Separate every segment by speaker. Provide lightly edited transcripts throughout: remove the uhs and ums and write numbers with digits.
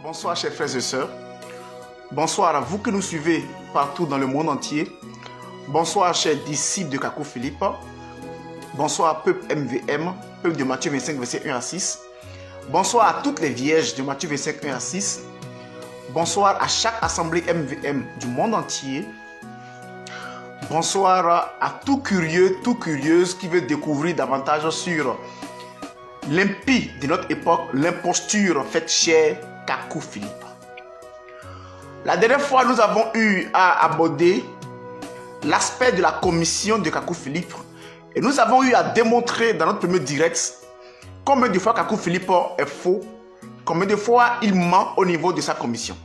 Speaker 1: Bonsoir chers frères et sœurs. Bonsoir à vous que nous suivez partout dans le monde entier. Bonsoir chers disciples de Kakou Philippe. Bonsoir peuple MVM, peuple de Matthieu 25 verset 1 à 6. Bonsoir à toutes les vierges de Matthieu 25 1 à 6. Bonsoir à chaque assemblée MVM du monde entier. Bonsoir à tout curieux, tout curieuse qui veut découvrir davantage sur l'impie de notre époque, l'imposture faite chez Kakou Philippe. La dernière fois, nous avons eu à aborder l'aspect de la commission de Kakou Philippe et nous avons eu à démontrer dans notre premier direct combien de fois Kakou Philippe est faux, combien de fois il ment au niveau de sa commission.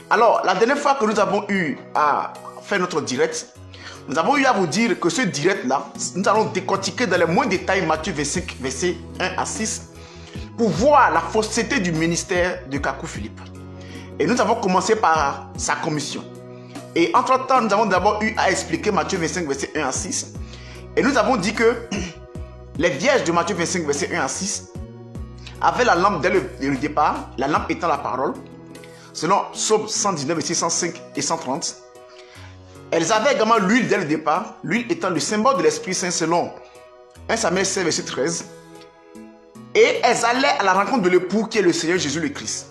Speaker 1: Alors, la dernière fois que nous avons eu à faire notre direct, nous avons eu à vous dire que ce direct-là, nous allons décortiquer dans les moindres détails Matthieu 25, verset 1 à 6 pour voir la fausseté du ministère de Kakou Philippe. Et nous avons commencé par sa commission. Et entre-temps, nous avons d'abord eu à expliquer Matthieu 25, verset 1 à 6. Et nous avons dit que les vierges de Matthieu 25, verset 1 à 6 avaient la lampe dès le départ, la lampe étant la parole, selon Psaume 119, verset 105 et 130. Elles avaient également l'huile dès le départ, l'huile étant le symbole de l'Esprit Saint selon 1 Samuel 16, verset 13. Et elles allaient à la rencontre de l'époux qui est le Seigneur Jésus le Christ.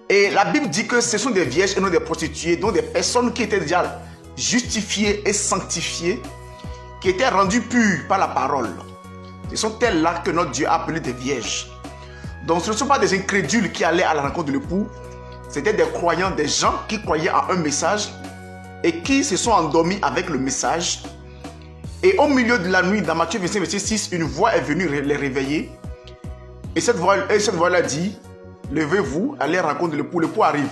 Speaker 1: Et la Bible dit que ce sont des vierges et non des prostituées, donc des personnes qui étaient déjà justifiées et sanctifiées, qui étaient rendues pures par la parole. Ce sont elles-là que notre Dieu a appelées des vierges. Donc ce ne sont pas des incrédules qui allaient à la rencontre de l'époux, c'était des croyants, des gens qui croyaient en un message et qui se sont endormis avec le message. Et au milieu de la nuit, dans Matthieu 25, verset 6, une voix est venue les réveiller. Et cette voix-là dit, levez-vous, allez rencontrer l'époux, l'époux arrive.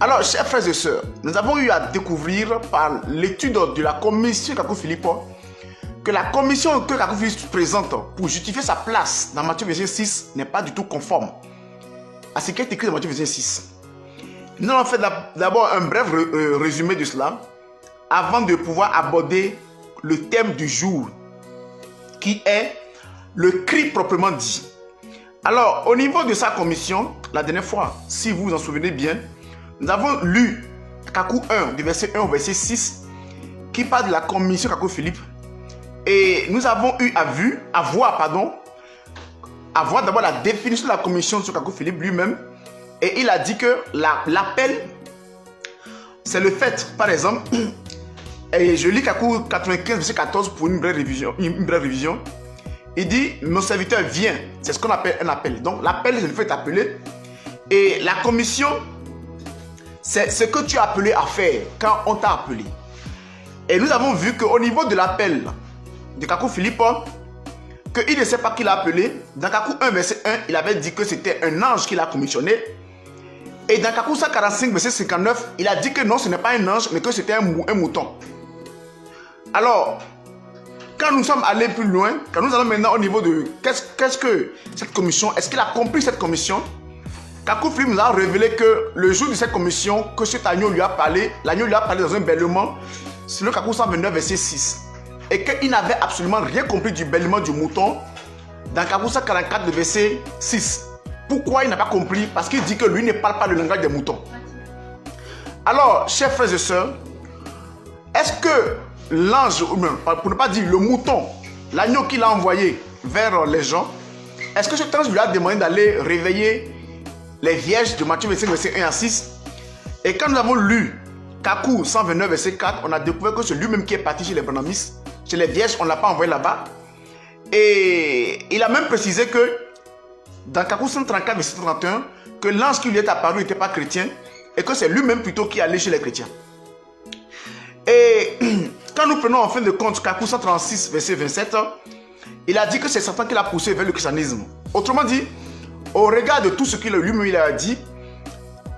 Speaker 1: Alors, chers frères et sœurs, nous avons eu à découvrir par l'étude de la commission Kakou Philippe que la commission que Kakou Philippe présente pour justifier sa place dans Matthieu 25, 6 n'est pas du tout conforme à ce qui est écrit dans Matthieu 25, 6. Nous allons faire d'abord un bref résumé de cela avant de pouvoir aborder le thème du jour qui est le cri proprement dit. Alors, au niveau de sa commission, la dernière fois, si vous vous en souvenez bien, nous avons lu Kakou 1, du verset 1 au verset 6, qui parle de la commission Kakou Philippe. Et nous avons eu à voir d'abord la définition de la commission sur Kakou Philippe lui-même. Et il a dit que l'appel, c'est le fait, par exemple, et je lis Kakou 95, verset 14 pour une brève révision. Il dit, mon serviteur vient. C'est ce qu'on appelle un appel. Donc l'appel, c'est le fait d'appeler. Et la commission, c'est ce que tu es appelé à faire quand on t'a appelé. Et nous avons vu qu'au niveau de l'appel de Kakou Philippe, qu'il ne sait pas qui l'a appelé. Dans Kakou 1, verset 1, il avait dit que c'était un ange qui l'a commissionné. Et dans Kakou 145, verset 59, il a dit que non, ce n'est pas un ange, mais que c'était un mouton. Alors, quand nous sommes allés plus loin, quand nous allons maintenant au niveau de qu'est-ce que cette commission, est-ce qu'il a compris cette commission? Kakou Philippe nous a révélé que le jour de cette commission, que cet agneau lui a parlé, l'agneau lui a parlé dans un bêlement, c'est le Kakou 129, verset 6. Et qu'il n'avait absolument rien compris du bêlement du mouton dans Kakou 144, verset 6. Pourquoi il n'a pas compris? Parce qu'il dit que lui ne parle pas le langage des moutons. Alors, chers frères et sœurs, est-ce que l'ange, pour ne pas dire le mouton, l'agneau qu'il a envoyé vers les gens, est-ce que cet ange lui a demandé d'aller réveiller les vierges de Matthieu 25, verset 1 à 6? Et quand nous avons lu Kakou 129, verset 4, on a découvert que c'est lui-même qui est parti chez les branamis, chez les vierges, on ne l'a pas envoyé là-bas. Et il a même précisé que dans Kakou 134, verset 31, que l'ange qui lui est apparu n'était pas chrétien et que c'est lui-même plutôt qui allait chez les chrétiens. Et quand nous prenons en fin de compte Kakou 136, verset 27, il a dit que c'est Satan qui l'a poussé vers le christianisme. Autrement dit, au regard de tout ce qu'il lui-même a dit,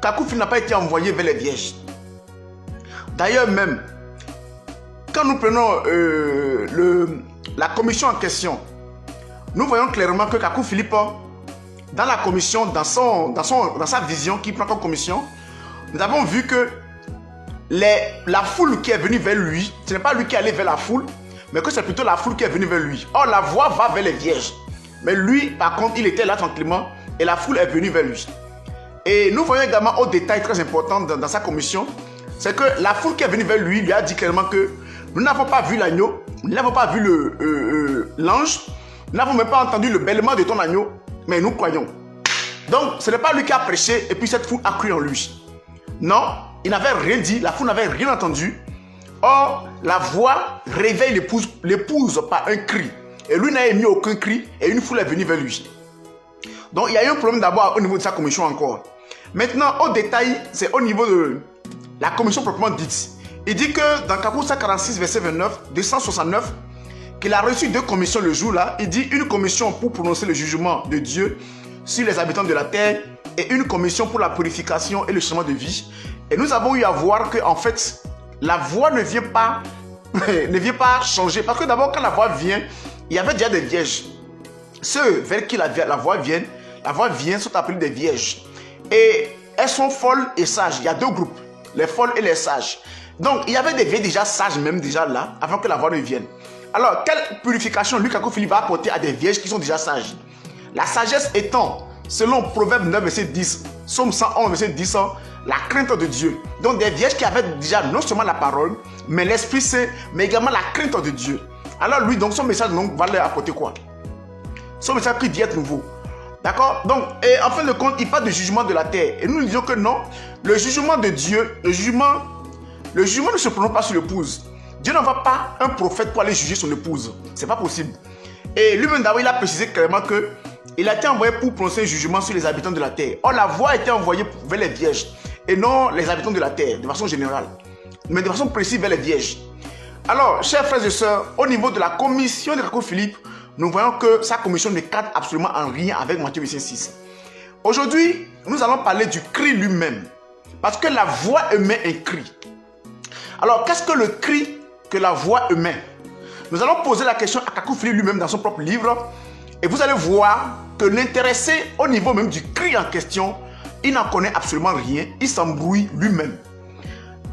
Speaker 1: Kakou Philippe n'a pas été envoyé vers les vierges. D'ailleurs même, quand nous prenons la commission en question, nous voyons clairement que Kakou Philippe, dans la commission, dans sa vision qu'il prend comme commission, nous avons vu que la foule qui est venue vers lui, ce n'est pas lui qui est allé vers la foule, mais que c'est plutôt la foule qui est venue vers lui. Or, la voix va vers les vierges. Mais lui, par contre, il était là tranquillement, et la foule est venue vers lui. Et nous voyons également au détail très important dans sa commission, c'est que la foule qui est venue vers lui lui a dit clairement que nous n'avons pas vu l'agneau, nous n'avons pas vu l'ange, nous n'avons même pas entendu le bêlement de ton agneau, mais nous croyons. Donc, ce n'est pas lui qui a prêché et puis cette foule a cru en lui. Non, il n'avait rien dit, la foule n'avait rien entendu. Or, la voix réveille l'épouse par un cri. Et lui n'a émis aucun cri et une foule est venue vers lui. Donc, il y a eu un problème d'abord au niveau de sa commission encore. Maintenant, au détail, c'est au niveau de la commission proprement dite. Il dit que dans Capitule 146, verset 29, 269, qu'il a reçu 2 commissions le jour-là. Il dit une commission pour prononcer le jugement de Dieu sur les habitants de la terre et une commission pour la purification et le changement de vie. Et nous avons eu à voir que en fait, la voix ne vient pas changer. Parce que d'abord, quand la voix vient, il y avait déjà des vierges. Ceux vers qui la voix vient sont appelés des vierges. Et elles sont folles et sages. Il y a 2 groupes, les folles et les sages. Donc, il y avait des vieilles déjà sages même déjà là, avant que la voix ne vienne. Alors, quelle purification lui, Kakou Philippe, va apporter à des vierges qui sont déjà sages? La sagesse étant, selon Proverbe 9, verset 10, Psaume 111, verset 10, la crainte de Dieu. Donc, des vierges qui avaient déjà non seulement la parole, mais l'Esprit Saint, mais également la crainte de Dieu. Alors, lui, donc, son message donc, va leur apporter quoi? Son message qui dit être nouveau. D'accord? Donc, et en fin de compte, il parle de jugement de la terre. Et nous disons que non, le jugement de Dieu, le jugement ne se prononce pas sur l'épouse. Dieu n'envoie pas un prophète pour aller juger son épouse. C'est pas possible. Et lui-même d'abord, il a précisé clairement que il a été envoyé pour prononcer un jugement sur les habitants de la terre. Or, la voix a été envoyée vers les vierges et non les habitants de la terre, de façon générale, mais de façon précise vers les vierges. Alors, chers frères et sœurs, au niveau de la commission de Kakou Philippe, nous voyons que sa commission ne cadre absolument en rien avec Matthieu 26. Aujourd'hui, nous allons parler du cri lui-même. Parce que la voix émet un cri. Alors, qu'est-ce que le cri que la voix émet? Nous allons poser la question à Kakou Philippe lui-même dans son propre livre. Et vous allez voir que l'intéressé au niveau même du cri en question, il n'en connaît absolument rien. Il s'embrouille lui-même.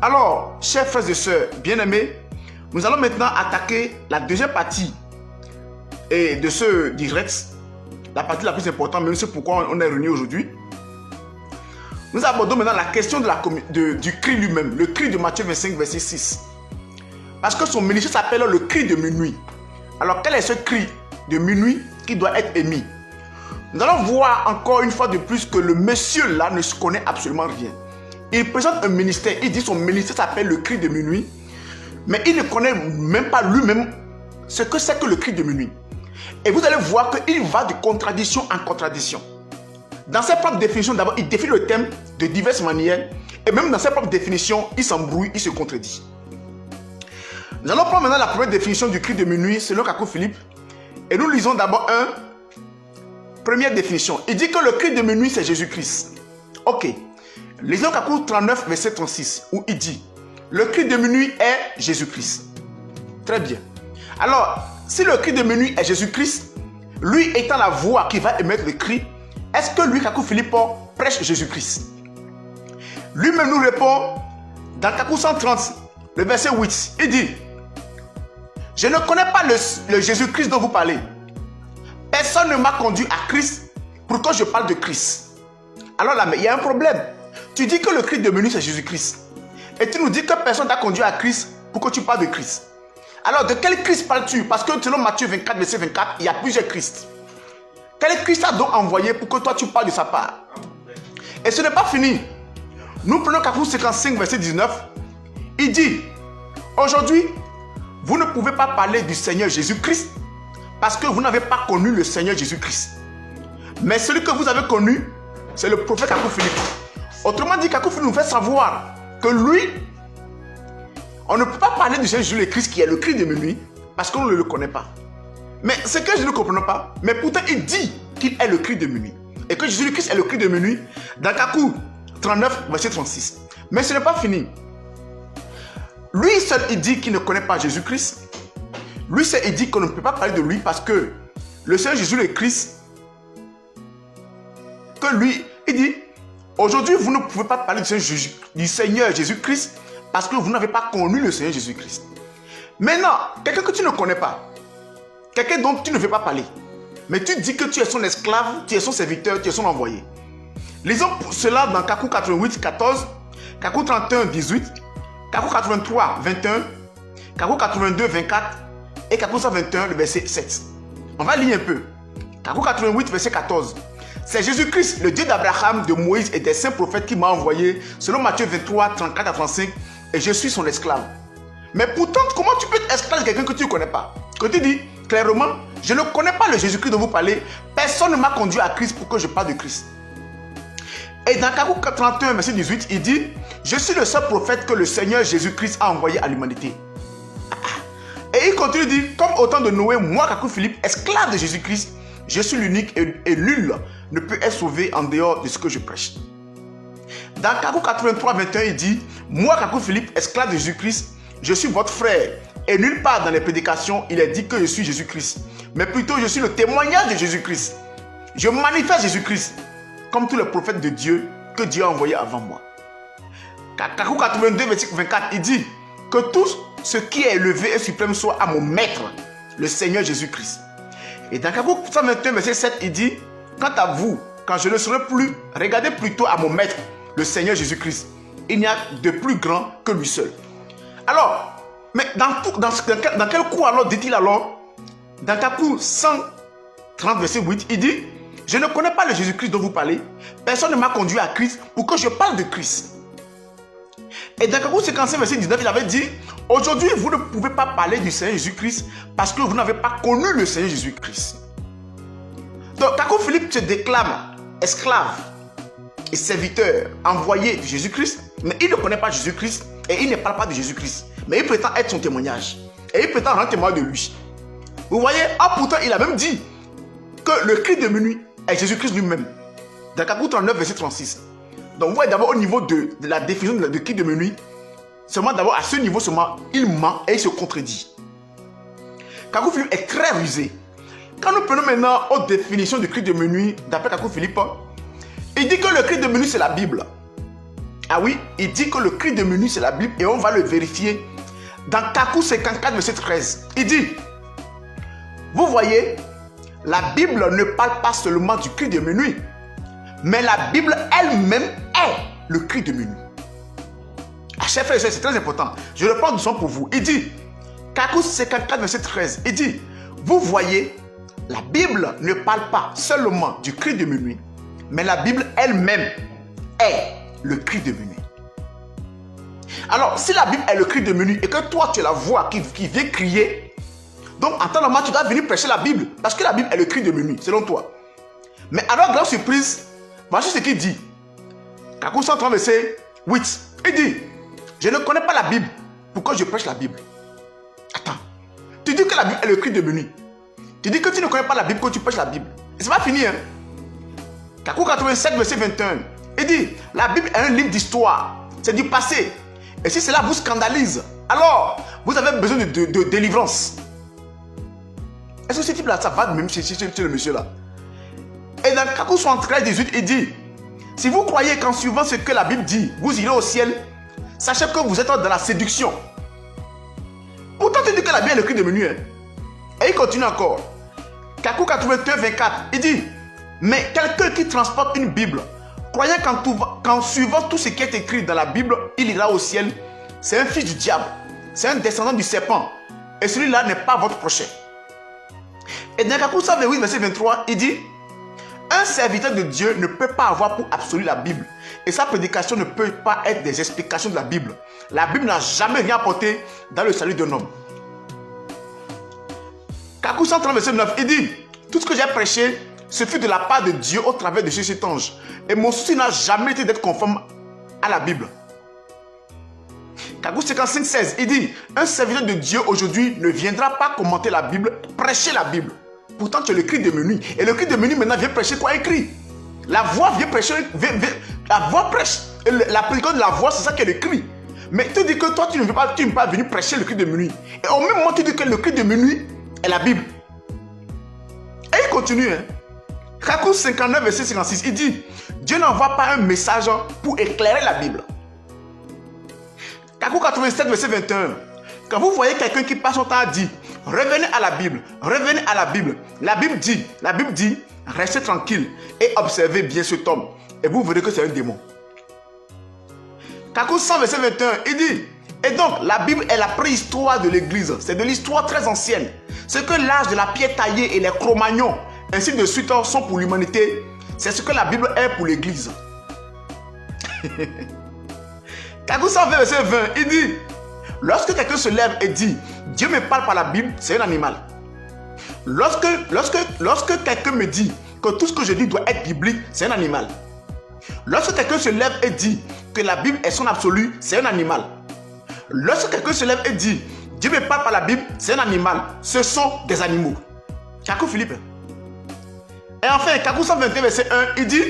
Speaker 1: Alors, chers frères et sœurs bien-aimés, nous allons maintenant attaquer la deuxième partie de ce direct, la partie la plus importante, même c'est pourquoi on est réunis aujourd'hui. Nous abordons maintenant la question du cri lui-même, le cri de Matthieu 25, verset 6. Parce que son ministère s'appelle le cri de minuit. Alors, quel est ce cri de minuit qui doit être émis? Nous allons voir encore une fois de plus que le monsieur là ne se connaît absolument rien. Il présente un ministère, il dit son ministère s'appelle le cri de minuit, mais il ne connaît même pas lui-même ce que c'est que le cri de minuit. Et vous allez voir qu'il va de contradiction en contradiction. Dans ses propres définitions, d'abord, il définit le thème de diverses manières. Et même dans ses propres définitions, il s'embrouille, il se contredit. Nous allons prendre maintenant la première définition du cri de minuit selon Kakou Philippe. Et nous lisons d'abord première définition. Il dit que le cri de minuit, c'est Jésus-Christ. Ok. Lisons Kakou 39, verset 36, où il dit, le cri de minuit est Jésus-Christ. Très bien. Alors, si le cri de minuit est Jésus-Christ, lui étant la voix qui va émettre le cri, est-ce que lui, Kakou Philippe, prêche Jésus-Christ? Lui-même nous répond dans Kakou 130, le verset 8. Il dit, je ne connais pas le Jésus-Christ dont vous parlez. Personne ne m'a conduit à Christ pour que je parle de Christ. Alors là, mais il y a un problème. Tu dis que le cri de minuit, c'est Jésus-Christ. Et tu nous dis que personne t'a conduit à Christ pour que tu parles de Christ. Alors, de quel Christ parles-tu? Parce que selon Matthieu 24, verset 24, il y a plusieurs Christ. Quel Christ a donc envoyé pour que toi tu parles de sa part? Et ce n'est pas fini. Nous prenons Kakou 55, verset 19. Il dit, aujourd'hui, vous ne pouvez pas parler du Seigneur Jésus-Christ parce que vous n'avez pas connu le Seigneur Jésus-Christ. Mais celui que vous avez connu, c'est le prophète Kakou Philippe. Autrement dit, Kakou Philippe nous fait savoir que lui, on ne peut pas parler du Seigneur Jésus-Christ qui est le cri de minuit parce qu'on ne le connaît pas. Mais ce que je ne comprends pas, mais pourtant il dit qu'il est le cri de minuit. Et que Jésus-Christ est le cri de minuit dans Kakou 39, verset 36. Mais ce n'est pas fini. Lui seul, il dit qu'il ne connaît pas Jésus-Christ. Lui seul, il dit qu'on ne peut pas parler de lui parce que le Seigneur Jésus-Christ, que lui, il dit, aujourd'hui, vous ne pouvez pas parler du Seigneur Jésus-Christ parce que vous n'avez pas connu le Seigneur Jésus-Christ. Maintenant, quelqu'un que tu ne connais pas, quelqu'un dont tu ne veux pas parler, Mais tu dis que tu es son esclave, tu es son serviteur, tu es son envoyé. Lisons cela dans Kakou 88, 14, Kakou 31, 18, Kakou 83, 21, Kakou 82, 24 et Kakou 121, le verset 7. On va lire un peu. Kakou 88, verset 14. C'est Jésus-Christ, le Dieu d'Abraham, de Moïse et des saints prophètes qui m'a envoyé, selon Matthieu 23, 34 à 35, et je suis son esclave. Mais pourtant, comment tu peux être esclave de quelqu'un que tu ne connais pas? Que tu dis clairement, je ne connais pas le Jésus-Christ dont vous parlez, personne ne m'a conduit à Christ pour que je parle de Christ. Et dans Kakou 31, verset 18, il dit, je suis le seul prophète que le Seigneur Jésus-Christ a envoyé à l'humanité. Et il continue de dire, comme au temps de Noé, moi, Kakou Philippe, esclave de Jésus-Christ, je suis l'unique et nul ne peut être sauvé en dehors de ce que je prêche. Dans Kakou 83, 21, il dit, moi, Kakou Philippe, esclave de Jésus-Christ, je suis votre frère. Et nulle part dans les prédications, il est dit que je suis Jésus-Christ. Mais plutôt, je suis le témoignage de Jésus-Christ. Je manifeste Jésus-Christ, comme tous les prophètes de Dieu que Dieu a envoyés avant moi. Kakou 82, verset 24, il dit que tout ce qui est élevé et suprême soit à mon maître, le Seigneur Jésus-Christ. Et dans Kakou 121, verset 7, il dit, quant à vous, quand je ne serai plus, regardez plutôt à mon maître, le Seigneur Jésus-Christ. Il n'y a de plus grand que lui seul. Alors, mais dans quel coup alors dit-il alors? Dans Kakou 130, verset 8, il dit, je ne connais pas le Jésus-Christ dont vous parlez. Personne ne m'a conduit à Christ pour que je parle de Christ. Et dans Kakou 55, verset 19, il avait dit, aujourd'hui, vous ne pouvez pas parler du Seigneur Jésus-Christ parce que vous n'avez pas connu le Seigneur Jésus-Christ. Donc, Kakou Philippe se déclame esclave et serviteur, envoyé de Jésus-Christ, mais il ne connaît pas Jésus-Christ et il ne parle pas de Jésus-Christ. Mais il prétend être son témoignage. Et il prétend rendre témoin de lui. Vous voyez, pourtant, il a même dit que le cri de minuit est Jésus-Christ lui-même. Dans Kakou 39, verset 36. Donc, vous voyez d'abord au niveau de la définition de cri de minuit, seulement d'abord à ce niveau, seulement, il ment et il se contredit. Kakou Philippe est très rusé. Quand nous prenons maintenant aux définitions du cri de minuit, d'après Kakou Philippe, il dit que le cri de minuit, c'est la Bible. Ah oui, il dit que le cri de minuit, c'est la Bible et on va le vérifier. Dans Kakou 54, verset 13, il dit, vous voyez, la Bible ne parle pas seulement du cri de minuit, mais la Bible elle-même est le cri de minuit. Ah, chers frères et sœurs, c'est très important. Je le prends du son pour vous. Il dit, Kakou 54, verset 13, il dit, vous voyez, la Bible ne parle pas seulement du cri de minuit, mais la Bible elle-même est le cri de minuit. Alors, si la Bible est le cri de minuit et que toi, tu es la voix qui vient crier, donc en temps normal, tu dois venir prêcher la Bible parce que la Bible est le cri de minuit, selon toi. Mais alors, grande surprise, voici ce qu'il dit. Kakou 130, verset 8. Il dit, je ne connais pas la Bible. Pourquoi je prêche la Bible? Attends. Tu dis que la Bible est le cri de minuit. Tu dis que tu ne connais pas la Bible quand tu prêches la Bible. Et c'est pas fini, hein. Kakou 87, verset 21. Il dit, la Bible est un livre d'histoire. C'est du passé. Et si cela vous scandalise, alors vous avez besoin de délivrance. Est-ce que ce type-là, ça va même chez le monsieur là? Et dans Kakou 73, 18, il dit, si vous croyez qu'en suivant ce que la Bible dit, vous irez au ciel, sachez que vous êtes dans la séduction. Pourtant, tu dis que la Bible est le cri de minuit. Hein? Et il continue encore. Kakou 81, 24, il dit, mais quelqu'un qui transporte une Bible, croyant qu'en suivant tout ce qui est écrit dans la Bible, il ira au ciel, c'est un fils du diable, c'est un descendant du serpent, et celui-là n'est pas votre prochain. Et dans Kakou 128, verset 23, il dit, un serviteur de Dieu ne peut pas avoir pour absolu la Bible, et sa prédication ne peut pas être des explications de la Bible. La Bible n'a jamais rien apporté dans le salut d'un homme. Kakou 130, verset 9, il dit, tout ce que j'ai prêché, ce fut de la part de Dieu au travers de cet ange. Et mon souci n'a jamais été d'être conforme à la Bible. Kakou 55, 16, il dit, un serviteur de Dieu aujourd'hui ne viendra pas commenter la Bible, prêcher la Bible. Pourtant, tu es le cri de minuit. Et le cri de minuit maintenant vient prêcher quoi? Écrit. La voix vient prêcher, la voix prêche. Et la prédication de la voix, c'est ça qui est le cri. Mais tu dis que toi, tu ne veux pas venir prêcher le cri de minuit. Et au même moment, tu dis que le cri de minuit est la Bible. Et il continue, hein. Kakou 59, verset 56, il dit, Dieu n'envoie pas un message pour éclairer la Bible. Kakou 87, verset 21, quand vous voyez quelqu'un qui passe son temps à dire, Revenez à la Bible. Revenez à la Bible. La Bible dit, restez tranquille et observez bien cet homme. Et vous verrez que c'est un démon. Kakou 100, verset 21, il dit, et donc la Bible est la préhistoire de l'église. C'est de l'histoire très ancienne. C'est que l'âge de la pierre taillée et les Cro-Magnons, ainsi de suite, sont pour l'humanité. C'est ce que la Bible est pour l'église. Kakou 120, verset 20, il dit, lorsque quelqu'un se lève et dit, Dieu me parle par la Bible, c'est un animal. Lorsque quelqu'un me dit que tout ce que je dis doit être biblique, c'est un animal. Lorsque quelqu'un se lève et dit que la Bible est son absolu, c'est un animal. Lorsque quelqu'un se lève et dit Dieu me parle par la Bible, c'est un animal. Ce sont des animaux. Kakou Philippe. Et enfin, Kakou 121, verset 1, il dit,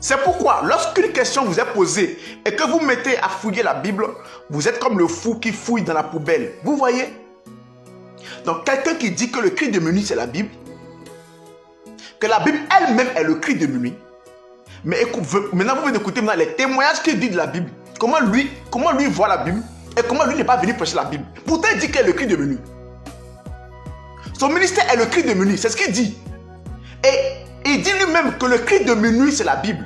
Speaker 1: c'est pourquoi lorsqu'une question vous est posée et que vous mettez à fouiller la Bible, vous êtes comme le fou qui fouille dans la poubelle. Vous voyez? Donc quelqu'un qui dit que le cri de minuit c'est la Bible, que la Bible elle-même est le cri de minuit. Mais écoute, maintenant vous venez d'écouter les témoignages qu'il dit de la Bible. Comment lui voit la Bible et comment lui n'est pas venu prêcher la Bible. Pourtant il dit qu'il est le cri de minuit. Son ministère est le cri de minuit, c'est ce qu'il dit. Et il dit lui-même que le cri de minuit c'est la Bible.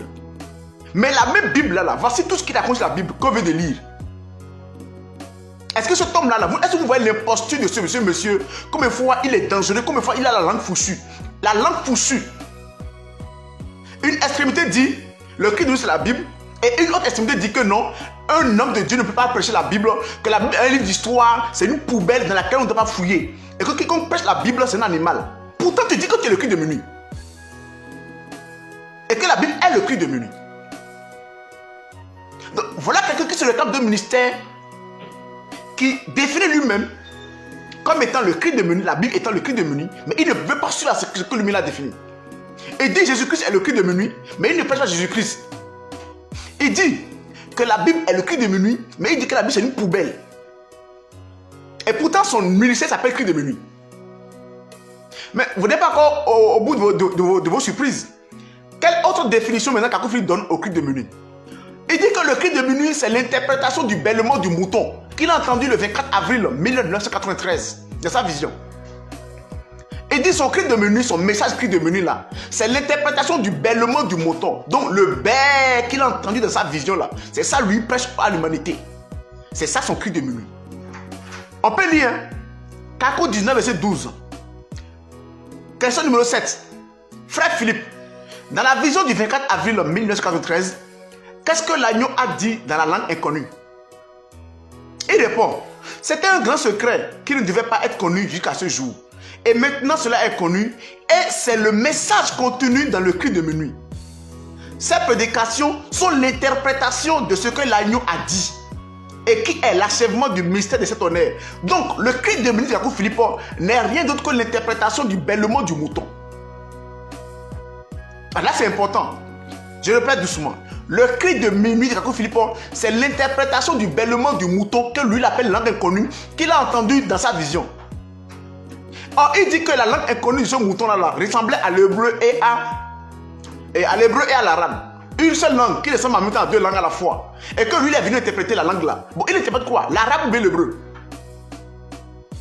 Speaker 1: Mais la même Bible là, voici tout ce qu'il raconte sur la Bible qu'on veut de lire. Est-ce que cet homme là, est-ce que vous voyez l'imposture de ce monsieur? Combien de fois il est dangereux, combien de fois il a la langue fouchue. La langue fouchue. Une extrémité dit, le cri de minuit c'est la Bible. Et une autre extrémité dit que non, un homme de Dieu ne peut pas prêcher la Bible, que la Bible est un livre d'histoire, c'est une poubelle dans laquelle on ne doit pas fouiller. Et que quiconque prêche la Bible, c'est un animal. Pourtant, tu dis que tu es le cri de minuit. Et que la Bible est le cri de minuit. Donc, voilà quelqu'un qui se réclame d'un ministère qui définit lui-même comme étant le cri de minuit, la Bible étant le cri de minuit, mais il ne veut pas suivre ce que lui-même a défini. Il dit Jésus-Christ est le cri de minuit, mais il ne prêche pas Jésus-Christ. Il dit que la Bible est le cri de minuit, mais il dit que la Bible c'est une poubelle. Et pourtant son ministère s'appelle cri de minuit. Mais vous n'êtes pas encore au bout de vos surprises. Quelle autre définition maintenant Kakou Philippe donne au cri de minuit? Il dit que le cri de minuit c'est l'interprétation du bêlement du mouton qu'il a entendu le 24 avril 1993 de sa vision. Il dit son cri de minuit, son message cri de minuit là, c'est l'interprétation du bêlement du mouton. Donc le bêt qu'il a entendu dans sa vision là, c'est ça lui prêche à l'humanité. C'est ça son cri de minuit. On peut lire Kakou 19 verset 12. Question numéro 7. Frère Philippe, dans la vision du 24 avril 1993, qu'est-ce que l'agneau a dit dans la langue inconnue? Il répond, c'était un grand secret qui ne devait pas être connu jusqu'à ce jour. Et maintenant cela est connu et c'est le message contenu dans le cri de minuit. Ces prédications sont l'interprétation de ce que l'agneau a dit et qui est l'achèvement du mystère de cet honneur. Donc le cri de minuit de Kakou Philippe n'est rien d'autre que l'interprétation du bêlement du mouton. Là c'est important. Je répète doucement. Le cri de minuit de Kakou Philippe, c'est l'interprétation du bêlement du mouton que lui il appelle langue inconnue qu'il a entendu dans sa vision. Or, il dit que la langue inconnue de ce mouton-là ressemblait à l'hébreu et à l'arabe. Une seule langue qui ressemble en même temps à deux langues à la fois. Et que lui, il est venu interpréter la langue là. Bon, il interprète quoi? L'arabe ou bien l'hébreu?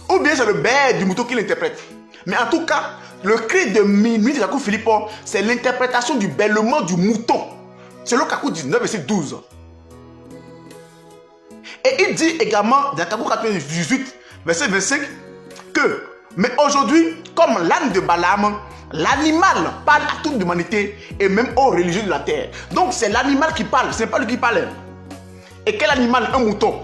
Speaker 1: Ou bien c'est le bêt du mouton qu'il interprète. Mais en tout cas, le cri de minuit de Kakou Philippe, c'est l'interprétation du bêlement du mouton. C'est le Kakou 19, verset 12. Et il dit également dans Kakou 18, verset 25, que mais aujourd'hui, comme l'âne de Balaam, l'animal parle à toute l'humanité et même aux religieux de la terre. Donc c'est l'animal qui parle, ce n'est pas lui qui parle. Et quel animal? Un mouton.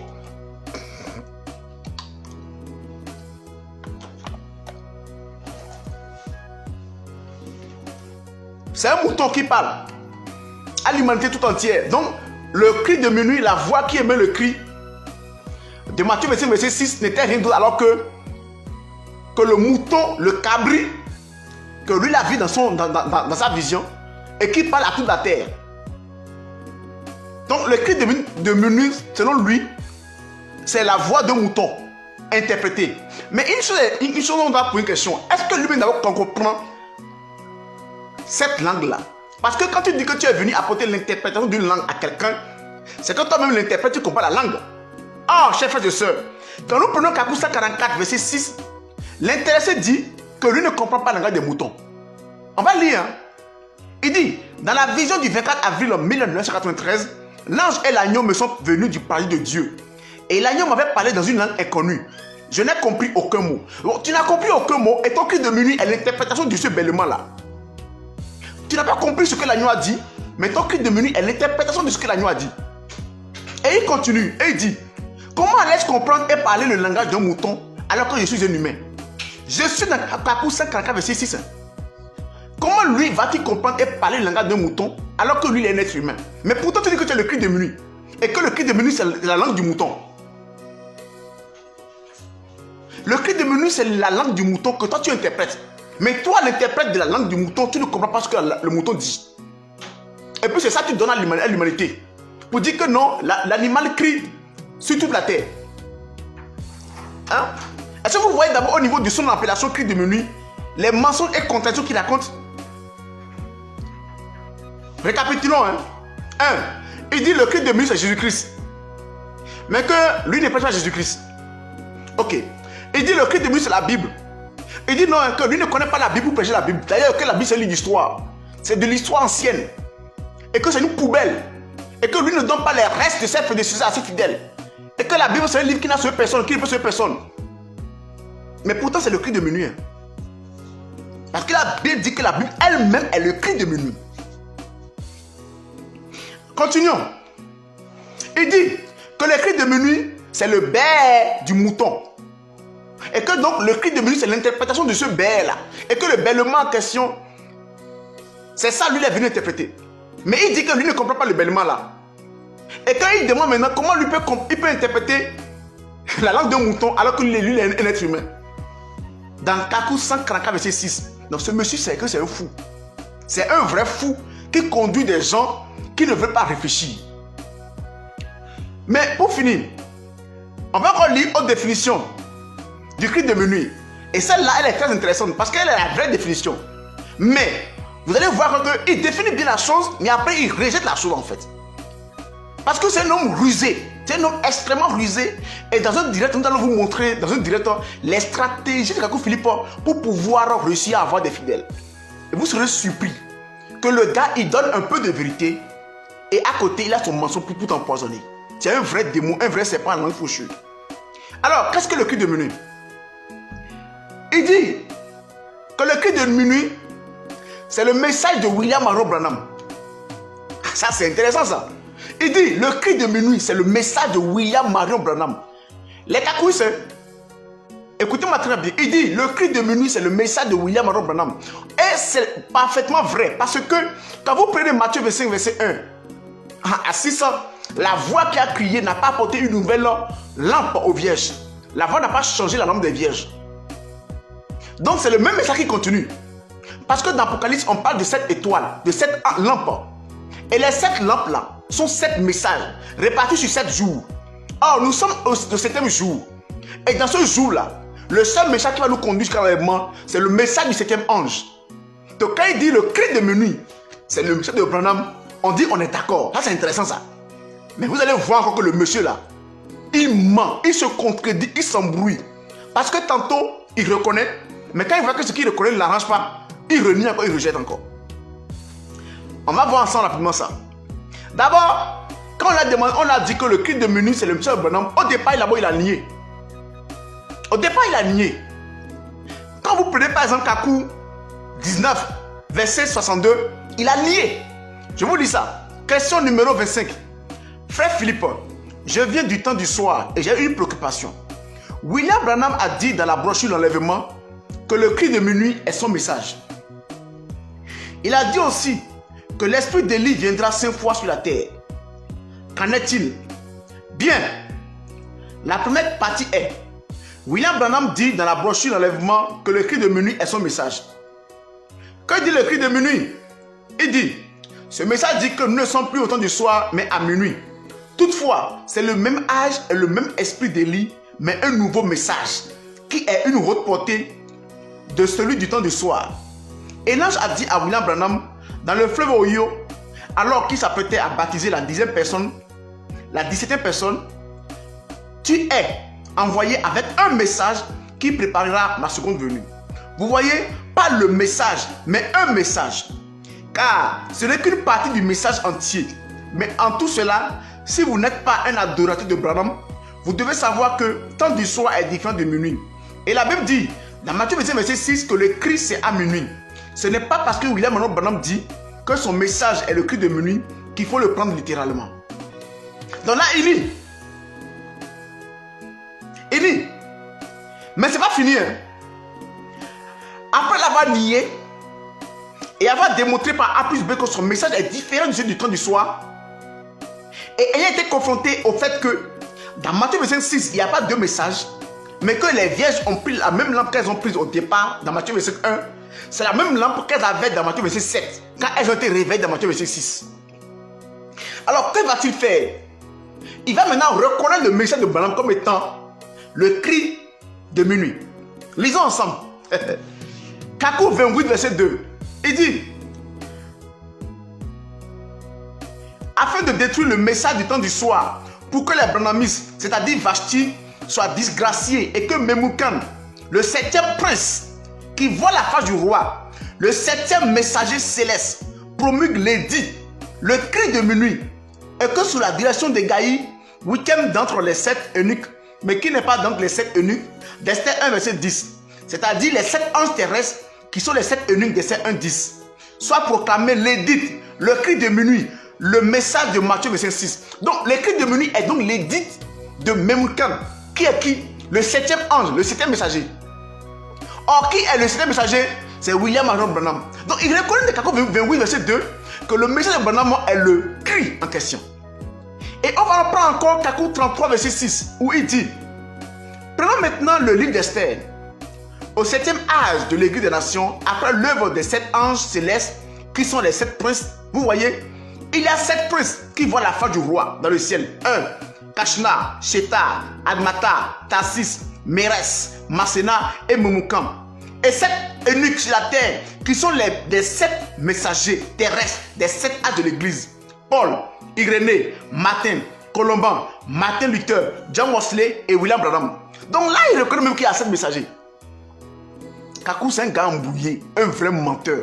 Speaker 1: C'est un mouton qui parle à l'humanité tout entière. Donc le cri de minuit, la voix qui émet le cri de Matthieu 25, verset 6 n'était rien d'autre alors que le mouton, le cabri, que lui a vu dans sa vision et qui parle à toute la terre. Donc le cri de minuit, selon lui, c'est la voix d'un mouton interprétée. Mais une chose on doit poser une question. Est-ce que lui-même d'abord comprend cette langue-là? Parce que quand tu dis que tu es venu apporter l'interprétation d'une langue à quelqu'un, c'est que toi-même l'interprète, tu comprends la langue. Oh, chers frères et sœurs, quand nous prenons Kakou 144, verset 6, L'intéressé dit que lui ne comprend pas le langage des moutons. On va lire. Hein? Il dit, dans la vision du 24 avril 1993, l'ange et l'agneau me sont venus du paradis de Dieu. Et l'agneau m'avait parlé dans une langue inconnue. Je n'ai compris aucun mot. Bon, tu n'as compris aucun mot et ton cri de minuit est l'interprétation de ce bêlement-là. Tu n'as pas compris ce que l'agneau a dit, mais ton cri de minuit est l'interprétation de ce que l'agneau a dit. Et il continue et il dit, comment allais-je comprendre et parler le langage d'un mouton alors que je suis un humain? Je suis dans Kakou 544 verset 6. Comment lui va-t-il comprendre et parler le langage d'un mouton alors que lui il est un être humain? Mais pourtant tu dis que tu as le cri de minuit et que le cri de minuit c'est la langue du mouton. Le cri de minuit c'est la langue du mouton que toi tu interprètes. Mais toi l'interprète de la langue du mouton, tu ne comprends pas ce que le mouton dit. Et puis c'est ça que tu donnes à l'humanité. Pour dire que non, l'animal crie sur toute la terre. Hein? Est-ce que vous voyez d'abord au niveau de son appellation cri de minuit, les mensonges et contradictions qu'il raconte? Récapitulons. Hein? 1. Il dit le cri de minuit c'est Jésus-Christ. Mais que lui ne prêche pas Jésus-Christ. Ok. Il dit le cri de minuit c'est la Bible. Il dit non, que lui ne connaît pas la Bible pour prêcher la Bible. D'ailleurs que la Bible c'est un livre d'histoire. C'est de l'histoire ancienne. Et que c'est une poubelle. Et que lui ne donne pas les restes de ses prédécesseurs à ses fidèles. Et que la Bible c'est un livre qui n'a sauvé personne, qui ne peut sauver personne. Mais pourtant c'est le cri de minuit. Hein. Parce que la Bible dit que la Bible elle-même est le cri de minuit. Continuons. Il dit que le cri de minuit c'est le bêt du mouton. Et que donc le cri de minuit c'est l'interprétation de ce bêt là. Et que le bêlement en question, c'est ça lui il est venu interpréter. Mais il dit que lui ne comprend pas le bêlement là. Et quand il demande maintenant comment il peut interpréter la langue d'un mouton alors que lui est un être humain. Dans Kakou 144 verset 6. Donc ce monsieur c'est que c'est un fou. C'est un vrai fou qui conduit des gens qui ne veulent pas réfléchir. Mais pour finir, on va encore lire autre définition du cri de minuit. Et celle-là, elle est très intéressante parce qu'elle est la vraie définition. Mais vous allez voir qu'il définit bien la chose, mais après il rejette la chose en fait. Parce que c'est un homme rusé. C'est un homme extrêmement rusé. Et dans un direct, nous allons vous montrer, dans un direct, les stratégies de Kakou Philippe pour pouvoir réussir à avoir des fidèles. Et vous serez surpris que le gars, il donne un peu de vérité. Et à côté, il a son mensonge pour t'empoisonner. C'est un vrai démon, un vrai serpent en langue fauchue. Alors, qu'est-ce que le cri de minuit? Il dit que le cri de minuit, c'est le message de William Monroe Branham. Ça, c'est intéressant, ça. Il dit, le cri de minuit, c'est le message de William Marion Branham. Les Kakouis, écoutez-moi très bien. Il dit, le cri de minuit, c'est le message de William Marion Branham. Et c'est parfaitement vrai. Parce que, quand vous prenez Matthieu 25, verset 1, à 6 ans, la voix qui a crié n'a pas apporté une nouvelle lampe aux vierges. La voix n'a pas changé la lampe des vierges. Donc, c'est le même message qui continue. Parce que dans l'Apocalypse, on parle de 7 étoiles, de 7 lampes. Et les 7 lampes-là sont 7 messages répartis sur 7 jours. Or, nous sommes au 7e jour. Et dans ce jour-là, le seul message qui va nous conduire jusqu'à l'enlèvement, c'est le message du 7e ange. Donc, quand il dit le cri de minuit, c'est le message de Branham, on dit on est d'accord. Ça, c'est intéressant, ça. Mais vous allez voir encore que le monsieur-là, il ment, il se contredit, il s'embrouille. Parce que tantôt, il reconnaît, mais quand il voit que ce qu'il reconnaît ne l'arrange pas, il renie encore, il rejette encore. On va voir ensemble rapidement ça. D'abord, quand on a dit que le cri de minuit c'est le monsieur Branham, au départ il a nié. Au départ il a nié. Quand vous prenez par exemple Kakou 19, verset 62, il a nié. Je vous lis ça. Question numéro 25. Frère Philippe, je viens du temps du soir et j'ai une préoccupation. William Branham a dit dans la brochure L'Enlèvement que le cri de minuit est son message. Il a dit aussi que l'esprit d'Élie viendra 5 fois sur la terre. Qu'en est-il? Bien. La première partie est, William Branham dit dans la brochure L'Enlèvement que le cri de minuit est son message. Que dit le cri de minuit? Il dit, ce message dit que nous ne sommes plus au temps du soir, mais à minuit. Toutefois, c'est le même âge et le même esprit d'Élie, mais un nouveau message, qui est une haute portée de celui du temps du soir. Et l'ange a dit à William Branham, dans le fleuve Ohio, alors qu'il s'apprêtait à baptiser la 10e personne, la 17e personne, tu es envoyé avec un message qui préparera ma seconde venue. Vous voyez, pas le message, mais un message. Car ce n'est qu'une partie du message entier. Mais en tout cela, si vous n'êtes pas un adorateur de Branham, vous devez savoir que temps du soir est différent de minuit. Et la Bible dit, dans Matthieu 25, verset 6, que le cri c'est à minuit. Ce n'est pas parce que William Monroe Branham dit que son message est le cri de minuit qu'il faut le prendre littéralement. Donc là, il dit. Mais c'est pas fini. Hein. Après l'avoir nié et avoir démontré par A plus B que son message est différent du temps du soir, et ayant été confronté au fait que dans Matthieu 25, 6, il n'y a pas deux messages, mais que les vierges ont pris la même lampe qu'elles ont prise au départ dans Matthieu 25, 1, c'est la même lampe qu'elles avaient dans Matthieu 25, 7, quand elles ont été réveillées dans Matthieu 25, 6. Alors, que va-t-il faire? Il va maintenant reconnaître le message de Branham comme étant le cri de minuit. Lisons ensemble. Kakou 28, verset 2. Il dit, afin de détruire le message du temps du soir, pour que les Branhamistes, c'est-à-dire Vashti, soient disgraciés et que Memucan, le septième prince, qui voit la face du roi, le septième messager céleste, promulgue l'édit, le cri de minuit, et que sous la direction de Gaï, huitième d'entre les 7 eunuques, mais qui n'est pas d'entre les 7 eunuques, d'Esther 1, verset 10, c'est-à-dire les 7 anges terrestres, qui sont les 7 eunuques d'Esther 1, 10, soit proclamé l'édit, le cri de minuit, le message de Matthieu 25, 6. Donc, le cri de minuit est donc l'édit de Memucan, qui est qui? Le 7e ange, le 7e messager. Or, qui est le 7e messager? C'est William Monroe Branham. Donc, il reconnaît dans Kakou 28, verset 2, que le message de Branham est le cri en question. Et on va reprendre encore Kakou 33, verset 6, où il dit, prenons maintenant le livre d'Esther. Au 7e âge de l'Église des Nations, après l'œuvre des 7 anges célestes, qui sont les 7 princes, vous voyez, il y a 7 princes qui voient la face du roi dans le ciel. 1. Kashna, Shetar, Admata, Tarsis, Meres, Masséna et Memucan. Et 7 eunuques sur la terre qui sont des 7 messagers terrestres des 7 âges de l'église. Paul, Irénée, Martin, Colomban, Martin Luther, John Wesley et William Branham. Donc là, il reconnaît même qu'il y a 7 messagers. Kakou, c'est un gars embrouillé, un vrai menteur.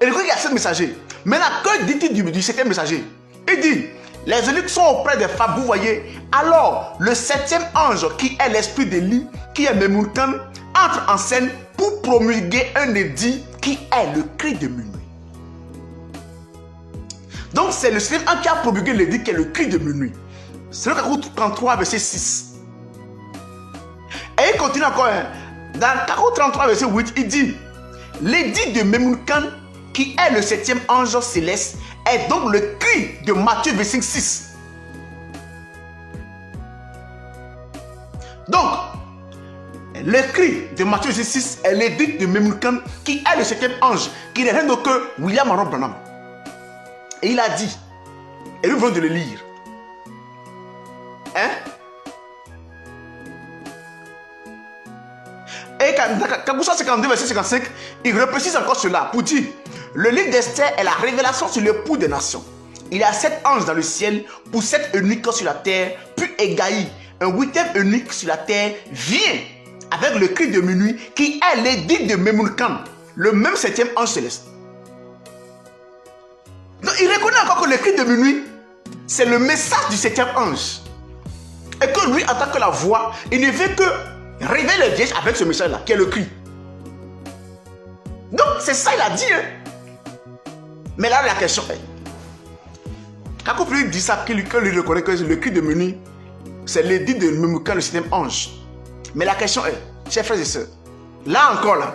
Speaker 1: Il reconnaît qu'il y a 7 messagers. Maintenant, que dit-il du 7e messager? Il dit, les eunuques sont auprès des femmes, vous voyez. Alors, le 7e ange, qui est l'esprit d'Élie, qui est Memucan, entre en scène pour promulguer un édit qui est le cri de minuit. Donc, c'est le 7e ange qui a promulgué l'édit qui est le cri de minuit. C'est le Kakou 33, verset 6. Et il continue encore. Hein. Dans Kakou 33, verset 8, il dit, l'édit de Memucan, qui est le 7e ange céleste, est donc le cri de Matthieu 25, 6. Donc, le cri de Matthieu 25, 6 est l'édit de Memucan, qui est le 7e ange, qui n'est rien d'autre que William Monroe Branham. Et il a dit, et nous venons de le lire. Hein? Et Kakou 152, verset 55, il reprécise encore cela pour dire, le livre d'Esther est la révélation sur l'époux des nations. Il y a 7 anges dans le ciel pour 7 eunuques sur la terre, puis Égaï, un 8e eunuque sur la terre, vient avec le cri de minuit qui est l'édit de Memucan, le même 7e ange céleste. Donc il reconnaît encore que le cri de minuit, c'est le message du 7e ange. Et que lui, en tant que la voix, il ne fait que réveiller les vierges avec ce message-là, qui est le cri. Donc c'est ça il a dit. Hein. Mais là, la question est, Kakou dit ça, qu'il lui reconnaît que le cri de minuit, c'est l'édit de Memucan, le 7e ange. Mais la question est, chers frères et sœurs, là encore, là,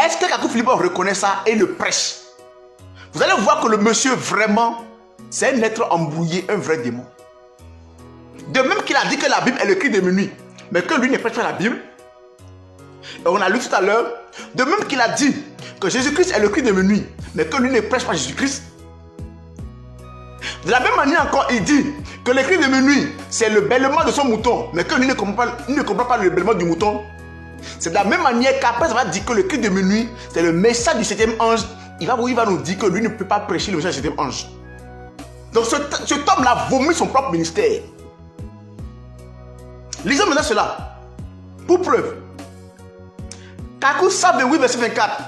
Speaker 1: est-ce que Kakou Philippe reconnaît ça et le prêche? Vous allez voir que le monsieur, vraiment, c'est un être embrouillé, un vrai démon. De même qu'il a dit que la Bible est le cri de minuit, mais que lui ne prêche pas la Bible. Et on a lu tout à l'heure, de même qu'il a dit que Jésus-Christ est le cri de minuit, mais que lui ne prêche pas Jésus-Christ. De la même manière encore, il dit que le cri de minuit, c'est le bêlement de son mouton, mais que lui ne comprend pas le bêlement du mouton. C'est de la même manière qu'après ça va dire que le cri de minuit, c'est le message du 7e ange. Il va nous dire que lui ne peut pas prêcher le message du 7e ange. Donc cet homme-là vomit son propre ministère. Lisons maintenant cela. Pour preuve, Kakou 128, verset 24.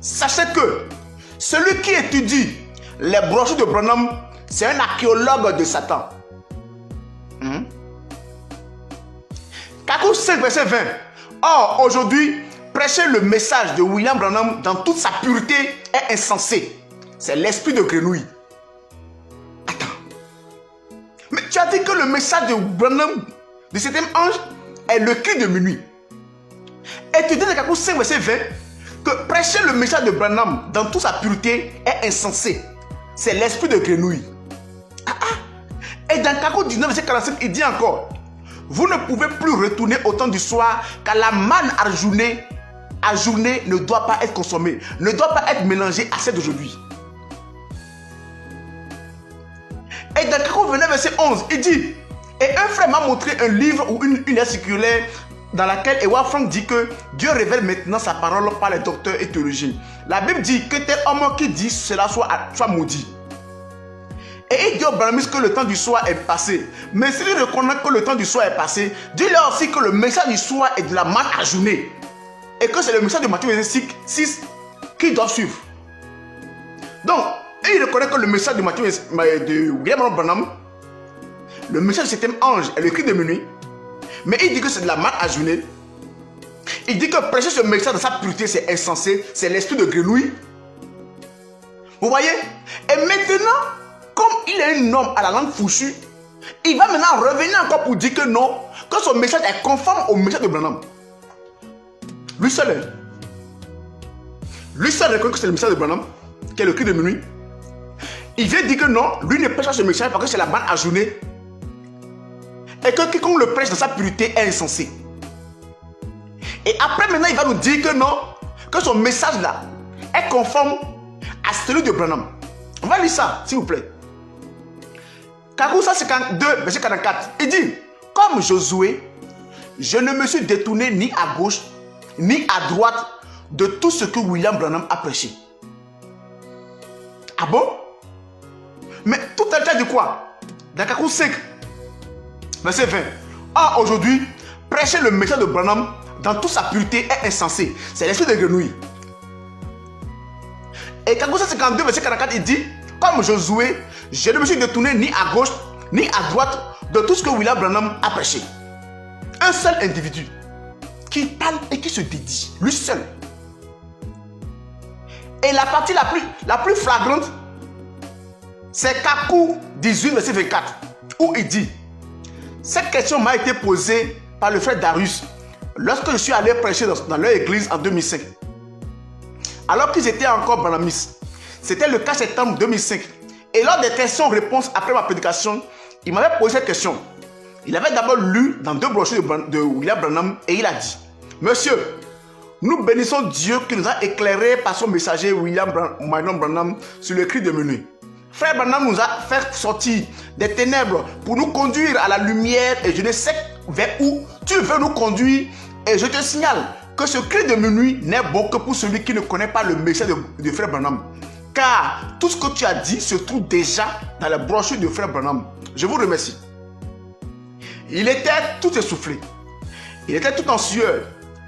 Speaker 1: Sachez que celui qui étudie les brochures de Branham, c'est un archéologue de Satan. Kakou 5, verset 20. Or, aujourd'hui, prêcher le message de William Branham dans toute sa pureté est insensé. C'est l'esprit de grenouille. Attends. Mais tu as dit que le message de Branham, du septième ange, est le cri de minuit. Et tu dis dans Kakou 5, verset 20, que prêcher le message de Branham dans toute sa pureté est insensé. C'est l'esprit de grenouille. Et dans Kakou 19, verset 45, il dit encore, vous ne pouvez plus retourner au temps du soir, car la manne à journée ne doit pas être consommée, ne doit pas être mélangée à celle d'aujourd'hui. Et dans Kakou 29, verset 11, il dit, et un frère m'a montré un livre ou une lettre circulaire dans laquelle Edward Frank dit que Dieu révèle maintenant sa parole par les docteurs et théologiens. La Bible dit que tel homme qui dit cela soit maudit. Et il dit aux brahmanistes que le temps du soir est passé. Mais s'il reconnaît que le temps du soir est passé, dis-leur aussi que le message du soir est de la manne à journée. Et que c'est le message de Matthieu 6 qu'ils doivent suivre. Donc, il reconnaît que le message de Matthieu de William Branham, le message du septième ange est le cri de minuit. Mais il dit que c'est de la manne à journée. Il dit que prêcher ce message dans sa pureté, c'est insensé. C'est l'esprit de grenouille. Vous voyez? Et maintenant, comme il est un homme à la langue fourchue, il va maintenant revenir encore pour dire que non, que son message est conforme au message de Branham. Lui seul reconnaît que c'est le message de Branham, qui est le cri de minuit. Il vient dire que non, lui ne prêche pas ce message parce que c'est la manne à journée. Et que quiconque le prêche dans sa pureté est insensé. Et après maintenant il va nous dire que non, que son message là est conforme à celui de Branham. On va lire ça s'il vous plaît. Kakou 152 verset 44. Il dit, comme Josué, je ne me suis détourné ni à gauche ni à droite de tout ce que William Branham a prêché. Ah bon? Mais tout à l'heure dit quoi? Dans Kakou 5 verset 20. Or aujourd'hui, prêcher le message de Branham dans toute sa pureté est insensé. C'est l'esprit de grenouille. Et Kakou 152 verset 44, il dit, comme Josué, je ne me suis détourné ni à gauche ni à droite de tout ce que William Branham a prêché. Un seul individu qui parle et qui se dédie, lui seul. Et la partie la plus flagrante, c'est Kakou 18 verset 24, où il dit, cette question m'a été posée par le frère Darius lorsque je suis allé prêcher dans leur église en 2005. Alors qu'ils étaient encore branhamistes. C'était le 4 septembre 2005. Et lors des questions-réponses après ma prédication, il m'avait posé cette question. Il avait d'abord lu dans 2 brochures de William Branham et il a dit, monsieur, nous bénissons Dieu qui nous a éclairés par son messager William Branham sur le cri de minuit. Frère Branham nous a fait sortir des ténèbres pour nous conduire à la lumière et je ne sais vers où tu veux nous conduire. Et je te signale que ce cri de minuit n'est bon que pour celui qui ne connaît pas le message de frère Branham. Car tout ce que tu as dit se trouve déjà dans la brochure de frère Branham. Je vous remercie. Il était tout essoufflé. Il était tout en sueur.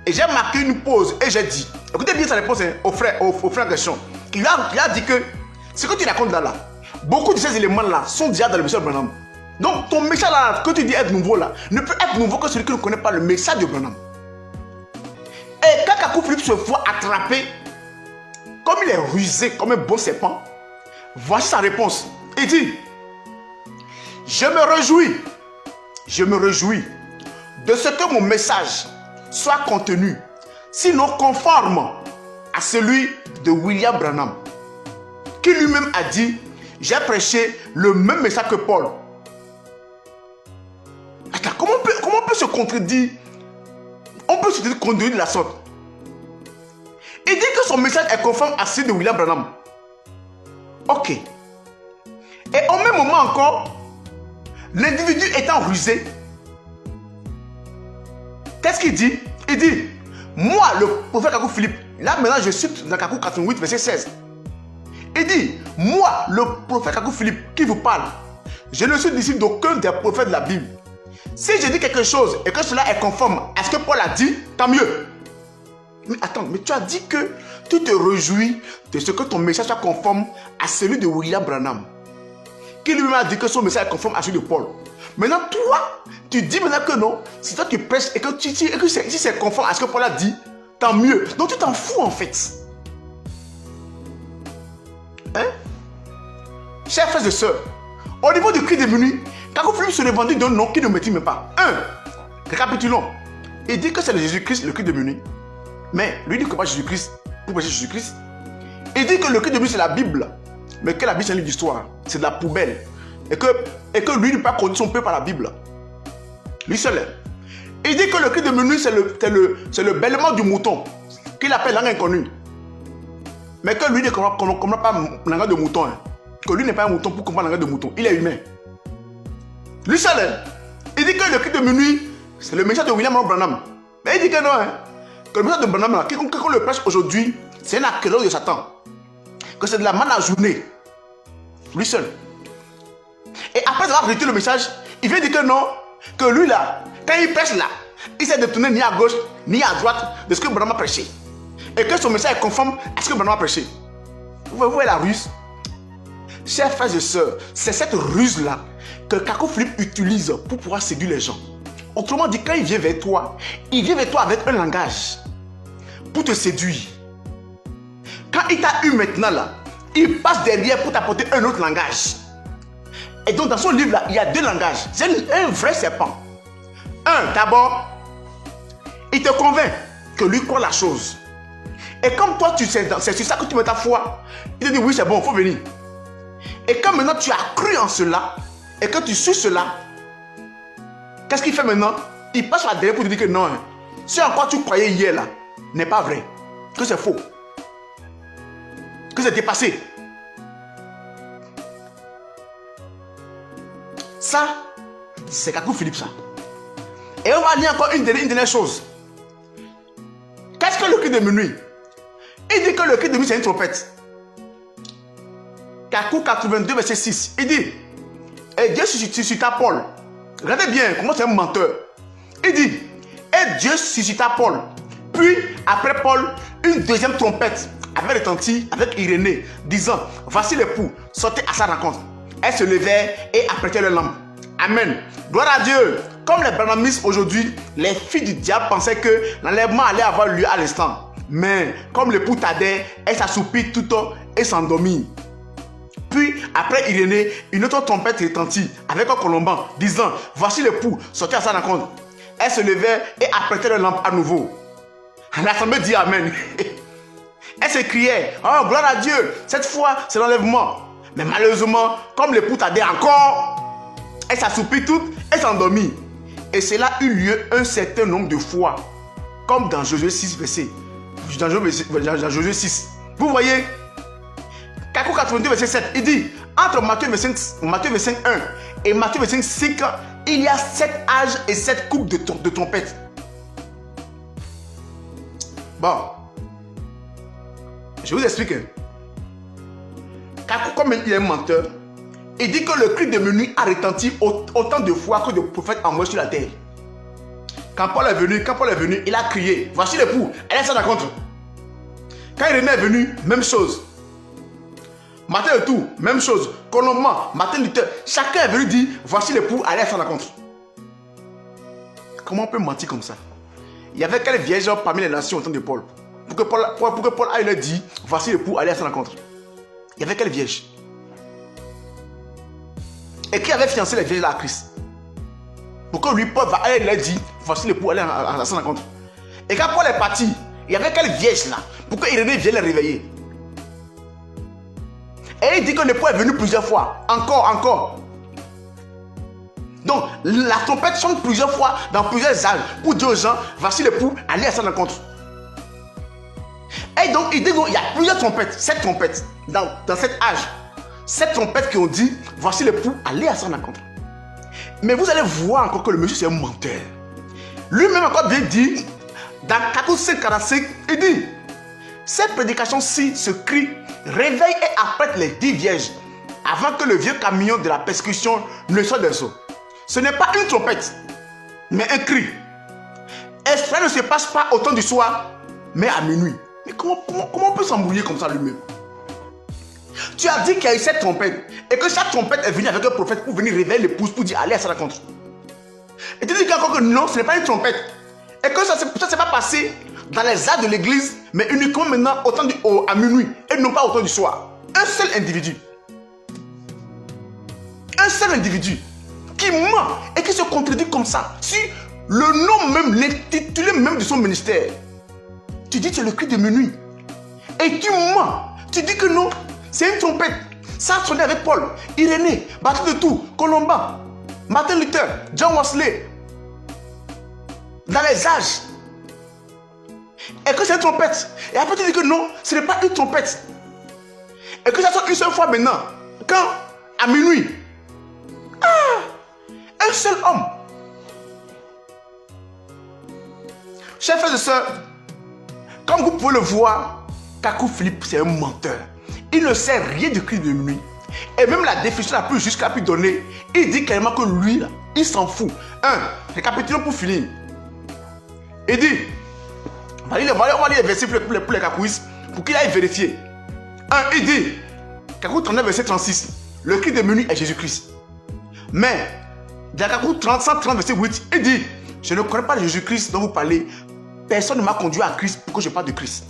Speaker 1: Et j'ai marqué une pause et j'ai dit, écoutez bien sa réponse au frère en question. Il a dit que ce que tu racontes là, beaucoup de ces éléments-là sont déjà dans le message de Branham. Donc ton message là, que tu dis être nouveau là, ne peut être nouveau que celui qui ne connaît pas le message de Branham. Et quand Kakou Philippe se voit attrapé, comme il est rusé comme un bon serpent, voici sa réponse. Il dit, je me réjouis de ce que mon message soit contenu, sinon conforme à celui de William Branham, qui lui-même a dit, j'ai prêché le même message que Paul. Attends, comment on peut se contredire? On peut se contredire de la sorte. Il dit que son message est conforme à celui de William Branham. Ok. Et au même moment encore, l'individu étant rusé, qu'est-ce qu'il dit? Il dit, moi, le prophète Kakou Philippe, là maintenant je cite dans Kakou 88, verset 16. Il dit, moi, le prophète Kakou Philippe, qui vous parle, je ne suis disciple d'aucun des prophètes de la Bible. Si je dis quelque chose et que cela est conforme à ce que Paul a dit, tant mieux. Mais attends, mais tu as dit que tu te réjouis de ce que ton message soit conforme à celui de William Branham. Qui lui-même a dit que son message est conforme à celui de Paul. Maintenant, toi, tu dis maintenant que non. Si toi tu prêches et que si c'est conforme à ce que Paul a dit, tant mieux. Donc tu t'en fous en fait. Hein? Chers frères et sœurs, au niveau du cri de minuit, Kakou Philippe se revendique d'un nom qui ne maîtrise même pas. Récapitulons. Il dit que c'est le Jésus-Christ, le cri de minuit. Mais lui dit que pas Jésus-Christ pour prêcher Jésus-Christ. Il dit que le cri de minuit c'est la Bible. Mais que la Bible c'est un livre d'histoire. C'est de la poubelle. Et que lui ne peut pas conduire son peuple par la Bible. Lui seul. Il dit que le cri de minuit c'est le bêlement du mouton. Qu'il appelle langue inconnue. Mais que lui ne comprend pas la langue de mouton. Hein. Que lui n'est pas un mouton pour comprendre la langue de mouton. Il est humain. Lui seul. Il dit que le cri de minuit c'est le message de William Branham. Mais il dit que non. Hein. Que le message de Branham, quiconque le prêche aujourd'hui, c'est un acquéreur de Satan. Que c'est de la manne à journée. Lui seul. Et après avoir rejeté le message, il vient dire que non, que lui là, quand il prêche là, il s'est détourné ni à gauche ni à droite de ce que Branham a prêché. Et que son message est conforme à ce que Branham a prêché. Vous voyez la ruse? Chers frères et sœurs, c'est cette ruse là que Kakou Philippe utilise pour pouvoir séduire les gens. Autrement dit, quand il vient vers toi avec un langage pour te séduire. Quand il t'a eu maintenant là, il passe derrière pour t'apporter un autre langage. Et donc dans son livre là, il y a deux langages. C'est un vrai serpent. D'abord, il te convainc que lui croit la chose. Et comme toi, c'est sur ça que tu mets ta foi, il te dit oui c'est bon, il faut venir. Et quand maintenant tu as cru en cela, et que tu suis cela, qu'est-ce qu'il fait maintenant? Il passe par derrière pour te dire que non, hein, ce en quoi tu croyais hier là, n'est pas vrai. Que c'est faux. Que c'est dépassé. Ça, c'est Kakou Philippe ça. Et on va dire encore une dernière chose. Qu'est-ce que le cri de minuit? Il dit que le cri de minuit c'est une trompette. Kakou 82 verset 6. Il dit, et Dieu suscita Paul. Regardez bien comment c'est un menteur. Il dit, et Dieu suscita Paul. Puis après Paul, une deuxième trompette avait retenti avec Irénée, disant, voici l'époux, sortez à sa rencontre. Elles se levèrent et apprêtaient leur lampe. Amen. Gloire à Dieu. Comme les branhamistes aujourd'hui, les filles du diable pensaient que l'enlèvement allait avoir lieu à l'instant. Mais comme l'époux tardait, elle s'assoupit tout et s'endormit. Puis après Irénée, une autre trompette retentit avec un colomban, disant, voici l'époux, sortez à sa rencontre. Elles se levèrent et apprêtaient leur lampe à nouveau. L'assemblée dit Amen. Elle s'écriait, oh gloire à Dieu, cette fois c'est l'enlèvement. Mais malheureusement, comme l'époux tardait encore, elle s'assoupit toute et s'endormit. Et cela eut lieu un certain nombre de fois, comme dans Josué 6, verset. Dans Josué 6. Vous voyez, Kakou 82, verset 7, il dit, entre Matthieu 25, 1 et Matthieu 25, 5, il y a 7 âges et 7 coupes de trompettes. Bon, je vous explique. Kakou, comme il est un menteur, il dit que le cri de minuit a retenti autant de fois que de prophètes envoyés sur la terre. Quand Paul est venu, il a crié, voici l'époux, elle est sans rencontre. Quand Irénée est venu, même chose. Martin et tout, même chose. Colomban, Martin Luther, chacun est venu dire, voici l'époux, elle est sans rencontre. Comment on peut mentir comme ça? Il y avait quelle vierge parmi les nations au temps de Paul? Pour que Paul aille leur dire, voici l'époux, allez à sa rencontre. Il y avait quelle vierge? Et qui avait fiancé les vierges là à Christ? Pour que lui, Paul va aller leur dire, voici l'époux, allez à sa rencontre. Et quand Paul est parti, il y avait quelle vierge là? Pour que Irénée vienne les réveiller. Et il dit que l'époux est venu plusieurs fois. Encore. Donc, la trompette sonne plusieurs fois dans plusieurs âges pour dire aux gens, voici l'époux, allez à sa rencontre. Et donc, il dit qu'il y a plusieurs trompettes, 7 trompettes dans cet âge. 7 trompettes qui ont dit, voici l'époux, allez à sa rencontre. Mais vous allez voir encore que le monsieur c'est un menteur. Lui-même encore bien dit, dans 1445, il dit, cette prédication-ci, ce cri, réveille et apprête les 10 vierges avant que le vieux camion de la persécution ne soit des eaux. Ce n'est pas une trompette, mais un cri. Et cela ne se passe pas au temps du soir, mais à minuit. Mais comment on peut s'embrouiller comme ça lui-même? Tu as dit qu'il y a eu 7 trompettes et que chaque trompette est venue avec un prophète pour venir réveiller l'épouse pour dire allez à sa rencontre. Et tu dis encore que non, ce n'est pas une trompette. Et que ça ne s'est pas passé dans les arts de l'église, mais uniquement maintenant à minuit et non pas au temps du soir. Un seul individu. Un seul individu qui ment et qui se contredit comme ça sur le nom même, l'intitulé même de son ministère. Tu dis que c'est le cri de minuit. Et tu mens. Tu dis que non, c'est une trompette. Ça a sonné avec Paul, Irénée, Martin de Tours, Colomban, Martin Luther, John Wesley. Dans les âges. Et que c'est une trompette. Et après tu dis que non, ce n'est pas une trompette. Et que ça sonne une seule fois maintenant. Quand? À minuit. Un seul homme. Chers frères et sœurs, comme vous pouvez le voir, Kakou Philippe, c'est un menteur. Il ne sait rien du cri de minuit. Et même la définition la plus juste qu'il a pu donner, il dit clairement que lui, là, il s'en fout. Récapitulons pour finir. Il dit, on va lire les versets pour les Kakouistes, pour qu'il aille vérifier. Il dit, Kakou 39, verset 36, le cri de minuit est Jésus-Christ. Mais, dans Kakou 130, verset 8, il dit, je ne connais pas Jésus-Christ dont vous parlez. Personne ne m'a conduit à Christ pour que je parle de Christ.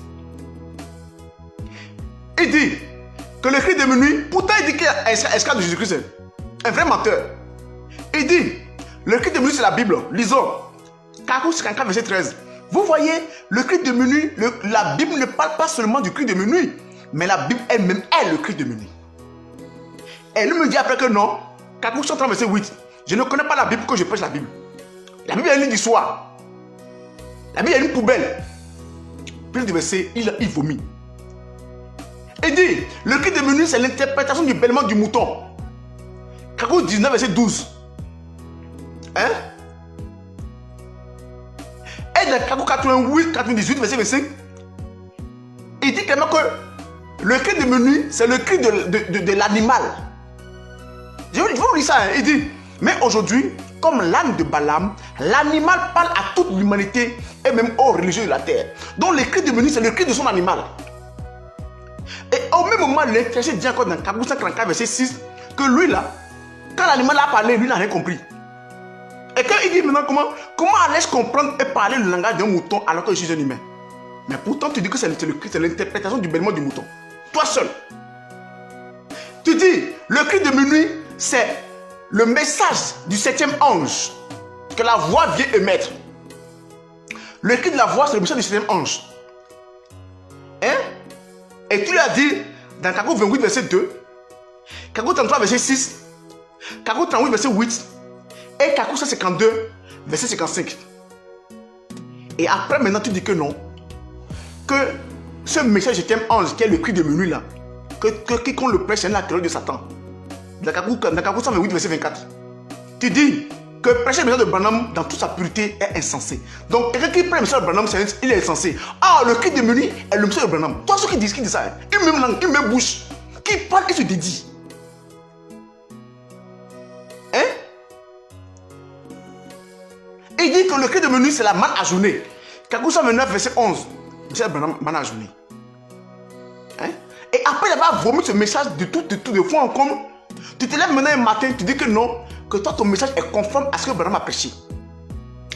Speaker 1: Il dit que le cri de minuit, pourtant il dit qu'il y a un esclave de Jésus-Christ, un vrai menteur. Il dit, le cri de minuit c'est la Bible. Lisons. Kakou 54, verset 13. Vous voyez, le cri de minuit, la Bible ne parle pas seulement du cri de minuit, mais la Bible elle-même est le cri de minuit. Et lui me dit après que non, Kakou 130, verset 8. Je ne connais pas la Bible pour que je prêche la Bible. La Bible est une du soir. La Bible est une poubelle. Puis le verset, il vomit. Il dit, le cri de minuit, c'est l'interprétation du bêlement du mouton. Kakou 19, verset 12. Hein? Et dans Kakou 88, 98, verset 25, il dit clairement que le cri de minuit, c'est le cri de l'animal. Je vous lire ça, hein? Il dit, mais aujourd'hui, comme l'âne de Balaam, l'animal parle à toute l'humanité et même aux religieux de la terre. Donc le cri de minuit, c'est le cri de son animal. Et au même moment, l'intercesseur dit encore dans Kakou 144, verset 6, que lui là, quand l'animal a parlé, lui n'a rien compris. Et quand il dit maintenant comment allais-je comprendre et parler le langage d'un mouton alors que je suis un humain? Mais pourtant tu dis que c'est l'interprétation du bêlement du mouton. Toi seul. Tu dis, le cri de minuit, c'est le message du 7e ange que la voix vient émettre. Le cri de la voix, c'est le message du 7e ange. Hein? Et tu l'as dit dans Kakou 28, verset 2, Kakou 33, verset 6, Kakou 38, verset 8, et Kakou 152, verset 55. Et après, maintenant, tu dis que non. Que ce message du 7e ange, qui est le cri de minuit là, que quiconque le prêche, c'est la terreur de Satan. Dans Kakou 128, verset 24. Tu dis que prêcher le message de Branham dans toute sa pureté est insensé. Donc, quelqu'un qui prêche le message de Branham, il est insensé. Ah, le cri de minuit est le message de Branham. Toi, ceux qui disent ça, une même langue, une même bouche, qui parle et se dédie. Hein? Il dit que le cri de minuit, c'est la manne ajournée. Kakou 129, verset 11. Message de Branham, manne ajournée. Hein? Et après avoir vomi ce message de fois en comble, tu te lèves maintenant un matin, tu dis que non, que toi ton message est conforme à ce que Branham a prêché.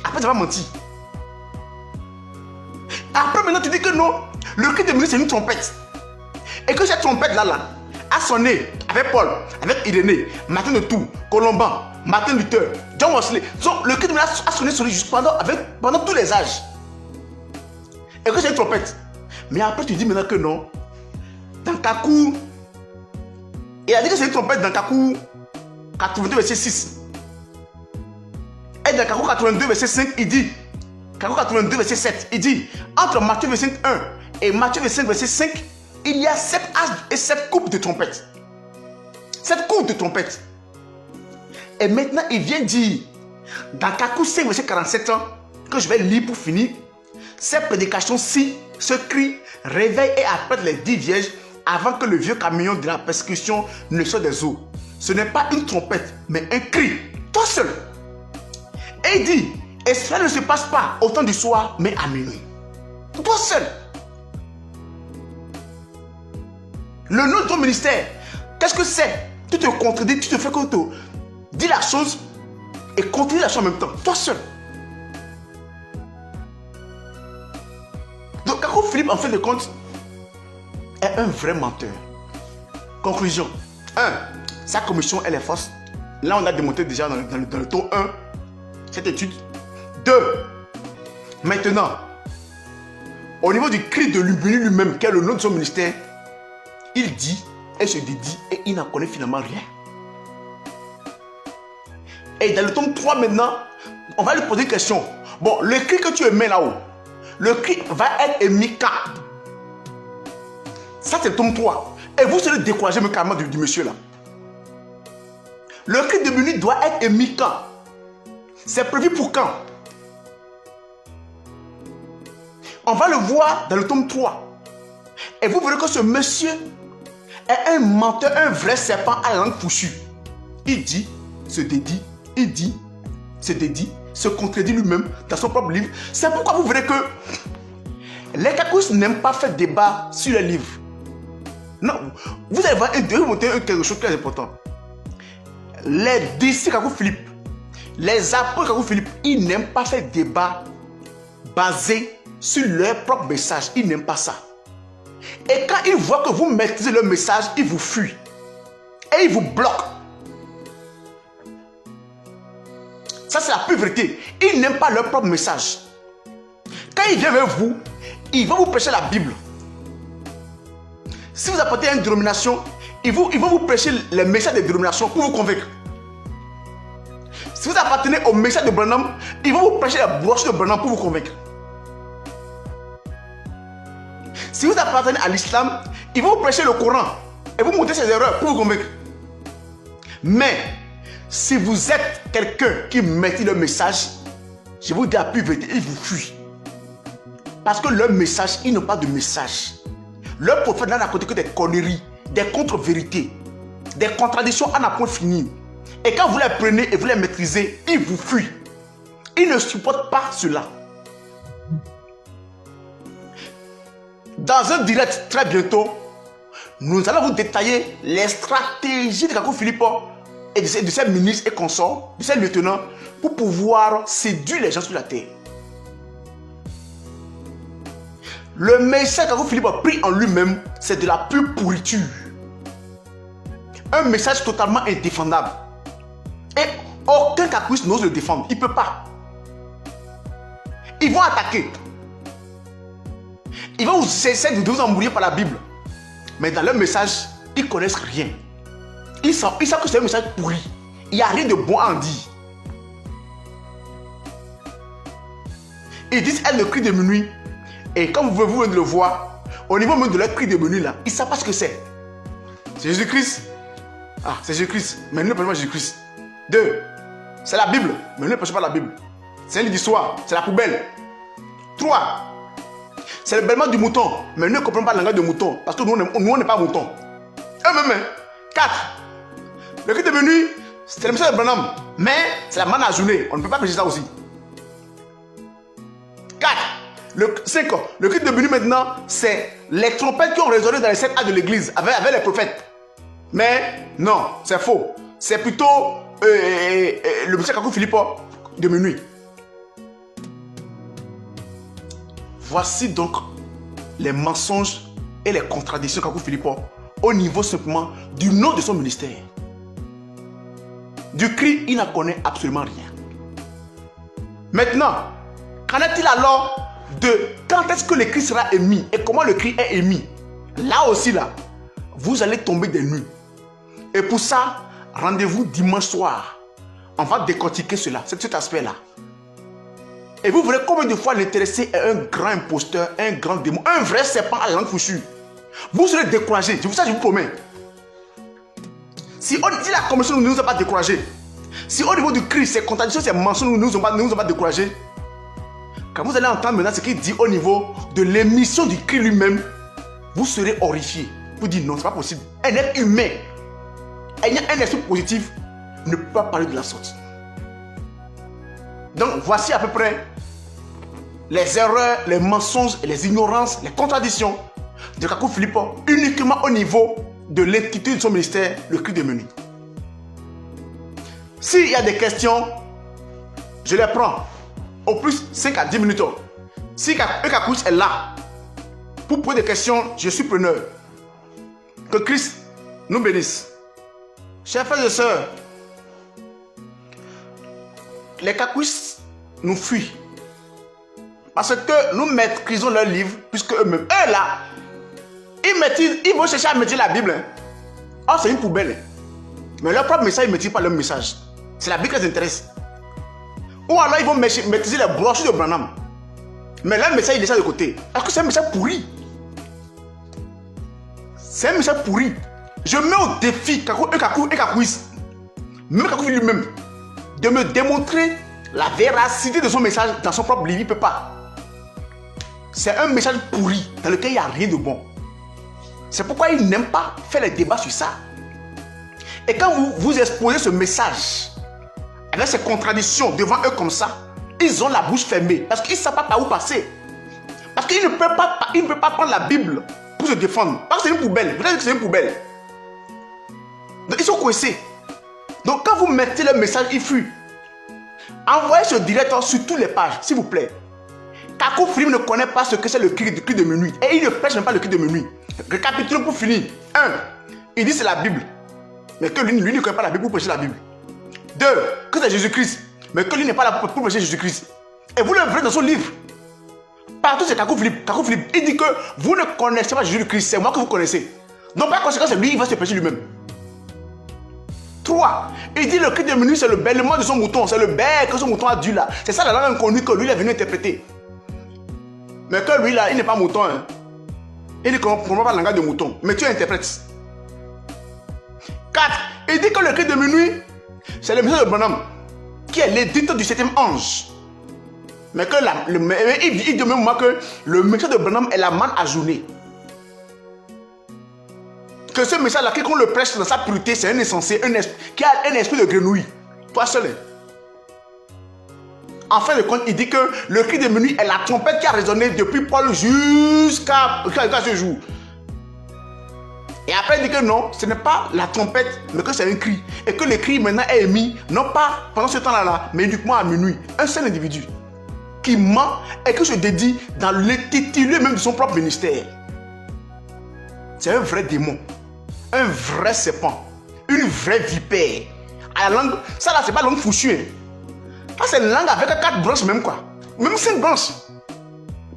Speaker 1: Après tu vas mentir. Après maintenant tu dis que non, le cri de minuit c'est une trompette. Et que cette trompette là a sonné avec Paul, avec Irénée, Martin de Tours, Colomban, Martin Luther, John Wesley. Donc le cri de minuit a sonné pendant tous les âges. Et que c'est une trompette. Mais après tu dis maintenant que non. Dans Kakou, il a dit que c'est une trompette dans Kakou 82, verset 6. Et dans Kakou 82, verset 5, il dit, Kakou 82, verset 7, il dit, entre Matthieu 25, 1 et Matthieu 25, verset 5, il y a 7 âges et 7 coupes de trompette. 7 coupes de trompette. Et maintenant, il vient dire, dans Kakou 5, verset 47, que je vais lire pour finir, cette prédication-ci, ce cri, réveille et appelle les 10 vierges avant que le vieux camion de la persécution ne sorte des eaux. Ce n'est pas une trompette, mais un cri. Toi seul. Et il dit, et cela ne se passe pas au temps du soir, mais à minuit. Toi seul. Le nom de ton ministère, qu'est-ce que c'est? Tu te contredis, tu te fais que tu dis la chose et contredis la chose en même temps. Toi seul. Donc, Kakou Philippe, en fin de compte, est un vrai menteur. Conclusion. 1. Sa commission, elle est fausse. Là, on a démontré déjà dans le tome 1 cette étude. 2. Maintenant, au niveau du cri de l'Ubuni lui-même, qui est le nom de son ministère, il dit, elle se dédie et il n'en connaît finalement rien. Et dans le tome 3 maintenant, on va lui poser une question. Bon, le cri que tu émets là-haut, le cri va être émis quand? Ça, c'est le tome 3. Et vous serez découragé carrément du monsieur là. Le cri de minuit doit être émis quand? C'est prévu pour quand? On va le voir dans le tome 3. Et vous verrez que ce monsieur est un menteur, un vrai serpent à la langue fourchue. Il dit, se dédie, il dit, se dédie, se contredit lui-même dans son propre livre. C'est pourquoi vous verrez que les Kakous n'aiment pas faire débat sur les livres. Non, vous allez voir, vous montrer quelque chose de très important. Les disciples Kakou Philippe, les apôtres Kakou Philippe, ils n'aiment pas faire débat basé sur leur propre message. Ils n'aiment pas ça. Et quand ils voient que vous maîtrisez leur message, ils vous fuient. Et ils vous bloquent. Ça, c'est la pure vérité. Ils n'aiment pas leur propre message. Quand ils viennent vers vous, ils vont vous prêcher la Bible. Si vous apportez une dénomination, ils vont vous prêcher les messages des dénominations pour vous convaincre. Si vous appartenez au message de Branham, ils vont vous prêcher la brochure de Branham pour vous convaincre. Si vous appartenez à l'islam, ils vont vous prêcher le Coran et vous montrer ses erreurs pour vous convaincre. Mais si vous êtes quelqu'un qui maîtrise le message, je vous dis la pure vérité, ils vous fuient. Parce que leur message, ils n'ont pas de message. Leur prophète n'a raconté que des conneries, des contre-vérités, des contradictions à n'en point finir. Et quand vous les prenez et vous les maîtrisez, ils vous fuient. Ils ne supportent pas cela. Dans un direct très bientôt, nous allons vous détailler les stratégies de Kakou Philippe et de ses ministres et consorts, de ses lieutenants, pour pouvoir séduire les gens sur la terre. Le message que Kakou Philippe a pris en lui-même, c'est de la pure pourriture. Un message totalement indéfendable. Et aucun Kakouiste n'ose le défendre. Il ne peut pas. Ils vont attaquer. Ils vont essayer de vous embrouiller par la Bible. Mais dans leur message, ils ne connaissent rien. Ils savent que c'est un message pourri. Il n'y a rien de bon à en dire. Ils disent elle le cri de minuit. Et comme vous venez de le voir, au niveau même de leur cri de minuit là, ils ne savent pas ce que c'est. C'est Jésus-Christ. Ah, c'est Jésus-Christ. Mais nous ne prenons pas Jésus-Christ. 2. C'est la Bible. Mais nous ne prenons pas la Bible. C'est un livre d'histoire. C'est la poubelle. 3. C'est le bêlement du mouton. Mais nous ne comprenons pas le langage de mouton. Parce que nous, on n'est pas mouton. 4. Le cri de minuit, c'est le message de Branham. Mais c'est la manne à journée. On ne peut pas prêcher ça aussi. 4. 5. Le cri de minuit maintenant, c'est les trompettes qui ont résonné dans les 7 actes de l'église avec les prophètes. Mais non, c'est faux. C'est plutôt le message Kakou Philippe de minuit. Voici donc les mensonges et les contradictions Kakou Philippe au niveau simplement du nom de son ministère. Du cri, il n'en connaît absolument rien. Maintenant, qu'en est-il alors de quand est-ce que le cri sera émis et comment le cri est émis? Là aussi, là, vous allez tomber des nues. Et pour ça, rendez-vous dimanche soir. On va décortiquer cela, cet aspect-là. Et vous verrez combien de fois l'intéressé est un grand imposteur, un grand démon, un vrai serpent à la langue fourchue. Vous serez découragé, je vous promets. Si la commission ne nous a pas découragés, si au niveau du cri, ces contradictions, ces mensonges ne nous ont pas découragés, quand vous allez entendre maintenant ce qu'il dit au niveau de l'émission du cri lui-même, vous serez horrifié. Vous dites non, c'est pas possible. Un être humain, un esprit positif, ne peut pas parler de la sorte. Donc voici à peu près les erreurs, les mensonges, les ignorances, les contradictions de Kakou Philippe uniquement au niveau de l'intitulé de son ministère, le cri de minuit. S'il y a des questions, je les prends. Au plus 5 à 10 minutes. Si Kakou est là pour poser des questions, je suis preneur. Que Christ nous bénisse. Chers frères et sœurs, les Kakouis nous fuient. Parce que nous maîtrisons leurs livres, puisque eux-mêmes, eux là, ils vont chercher à maîtriser la Bible. Hein. Oh, c'est une poubelle. Mais leur propre message, ils ne maîtrisent pas leur message. C'est la Bible qui les intéresse. Ou alors ils vont maîtriser les brochures de Branham. Mais leur message, ils laissent de côté. Parce que c'est un message pourri. C'est un message pourri. Je mets au défi Kakou et Kakouis, même Kakou lui-même, de me démontrer la véracité de son message dans son propre livre. Il ne peut pas. C'est un message pourri dans lequel il n'y a rien de bon. C'est pourquoi il n'aime pas faire les débats sur ça. Et quand vous exposez ce message avec ces contradictions devant eux comme ça, ils ont la bouche fermée parce qu'ils ne savent pas par où passer. Parce qu'ils ne peuvent pas prendre la Bible pour se défendre. Parce que c'est une poubelle. Vous savez que c'est une poubelle. Donc ils sont coincés. Donc quand vous mettez le message, il fuit. Envoyez ce direct sur toutes les pages, s'il vous plaît. Kakou Philippe ne connaît pas ce que c'est le cri de minuit. Et il ne prêche même pas le cri de minuit. Récapitulons pour finir. 1. Il dit c'est la Bible. Mais que lui ne connaît pas la Bible pour prêcher la Bible. 2. Que c'est Jésus-Christ. Mais que lui n'est pas là pour prêcher Jésus-Christ. Et vous le verrez dans son livre. Partout c'est Kakou Philippe. Kakou Philippe, il dit que vous ne connaissez pas Jésus-Christ. C'est moi que vous connaissez. Donc par conséquent, c'est lui, il va se prêcher lui-même. 3. Il dit le cri de minuit, c'est le bêlement de son mouton. C'est le bec que son mouton a dû là. C'est ça la langue inconnue que lui il est venu interpréter. Mais que lui là, il n'est pas mouton. Hein. Il ne comprend pas le langage de mouton. Mais tu interprètes. 4. Il dit que le cri de minuit, c'est le message de Branham, qui est l'édite du 7e ange. Mais que il dit même moi que le message de Branham est la manne ajournée. Que ce message-là, qu'on le prêche dans sa pureté, c'est un insensé, qui a un esprit de grenouille. Toi seul. En fin de compte, il dit que le cri de minuit est la trompette qui a résonné depuis Paul jusqu'à ce jour. Et après, il dit que non, ce n'est pas la trompette, mais que c'est un cri. Et que le cri maintenant est émis, non pas pendant ce temps-là, mais uniquement à minuit. Un seul individu qui ment et qui se dédie dans l'intitulé même de son propre ministère. C'est un vrai démon. Un vrai serpent, une vraie vipère. À la langue, ça là, c'est pas langue fouchue. Hein. Ça, c'est une langue avec 4 branches, même quoi. Même 5 branches.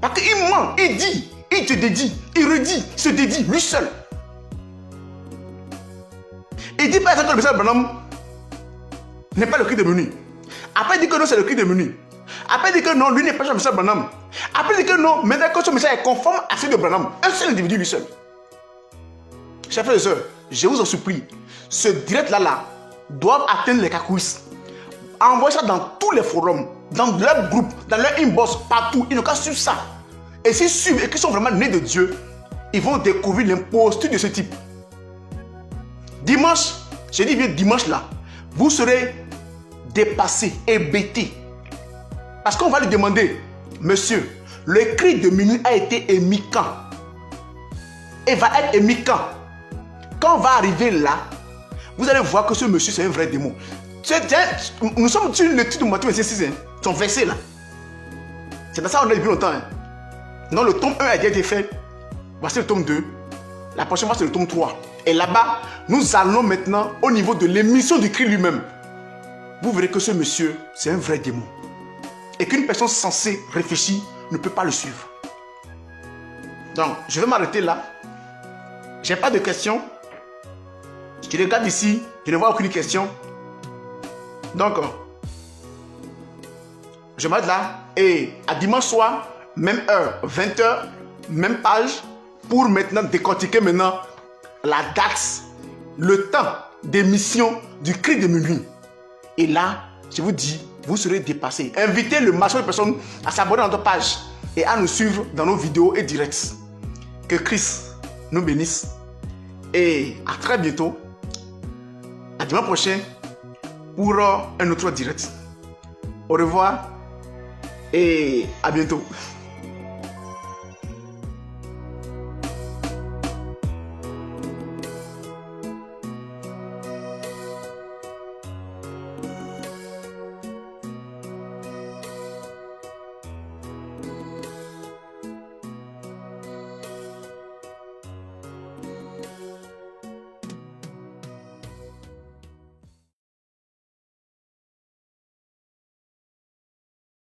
Speaker 1: Parce qu'il ment, il dit, il te dédie, il redit, il se dédie, lui seul. Il dit par exemple que le message de Branham n'est pas le cri de minuit. Après, il dit que non, c'est le cri de minuit. Après, il dit que non, lui n'est pas le message de Branham. Après, il dit que non, maintenant que son message est conforme à celui de Branham. Un seul individu, lui seul. Chers frères et sœurs, je vous en supplie, ce direct-là doit atteindre les Kakouis. Envoyez ça dans tous les forums, dans leur groupe, dans leur inbox, partout. Ils n'ont qu'à suivre ça. Et s'ils suivent et qu'ils sont vraiment nés de Dieu, ils vont découvrir l'imposture de ce type. Dimanche, je dis bien dimanche là, vous serez dépassés, hébétés. Parce qu'on va lui demander, monsieur, le cri de minuit a été émis quand? Et va être émis quand? Quand on va arriver là, vous allez voir que ce monsieur c'est un vrai démon. Nous sommes sur le titre de Matthieu 26, son verset là. C'est dans ça qu'on a depuis longtemps. Hein. Non, le tome 1 a déjà été fait. Voici le tome 2. La prochaine fois c'est le tome 3. Et là-bas, nous allons maintenant au niveau de l'émission du cri lui-même. Vous verrez que ce monsieur, c'est un vrai démon. Et qu'une personne censée réfléchir ne peut pas le suivre. Donc, je vais m'arrêter là. Je n'ai pas de questions. Je regarde ici, je ne vois aucune question. Donc, je m'arrête là. Et à dimanche soir, même heure, 20h, même page, pour maintenant décortiquer maintenant la date, le temps d'émission du cri de minuit. Et là, je vous dis, vous serez dépassés. Invitez le maximum de personnes à s'abonner à notre page et à nous suivre dans nos vidéos et directs. Que Christ nous bénisse. Et à très bientôt. À dimanche prochain pour un autre direct. Au revoir et à bientôt.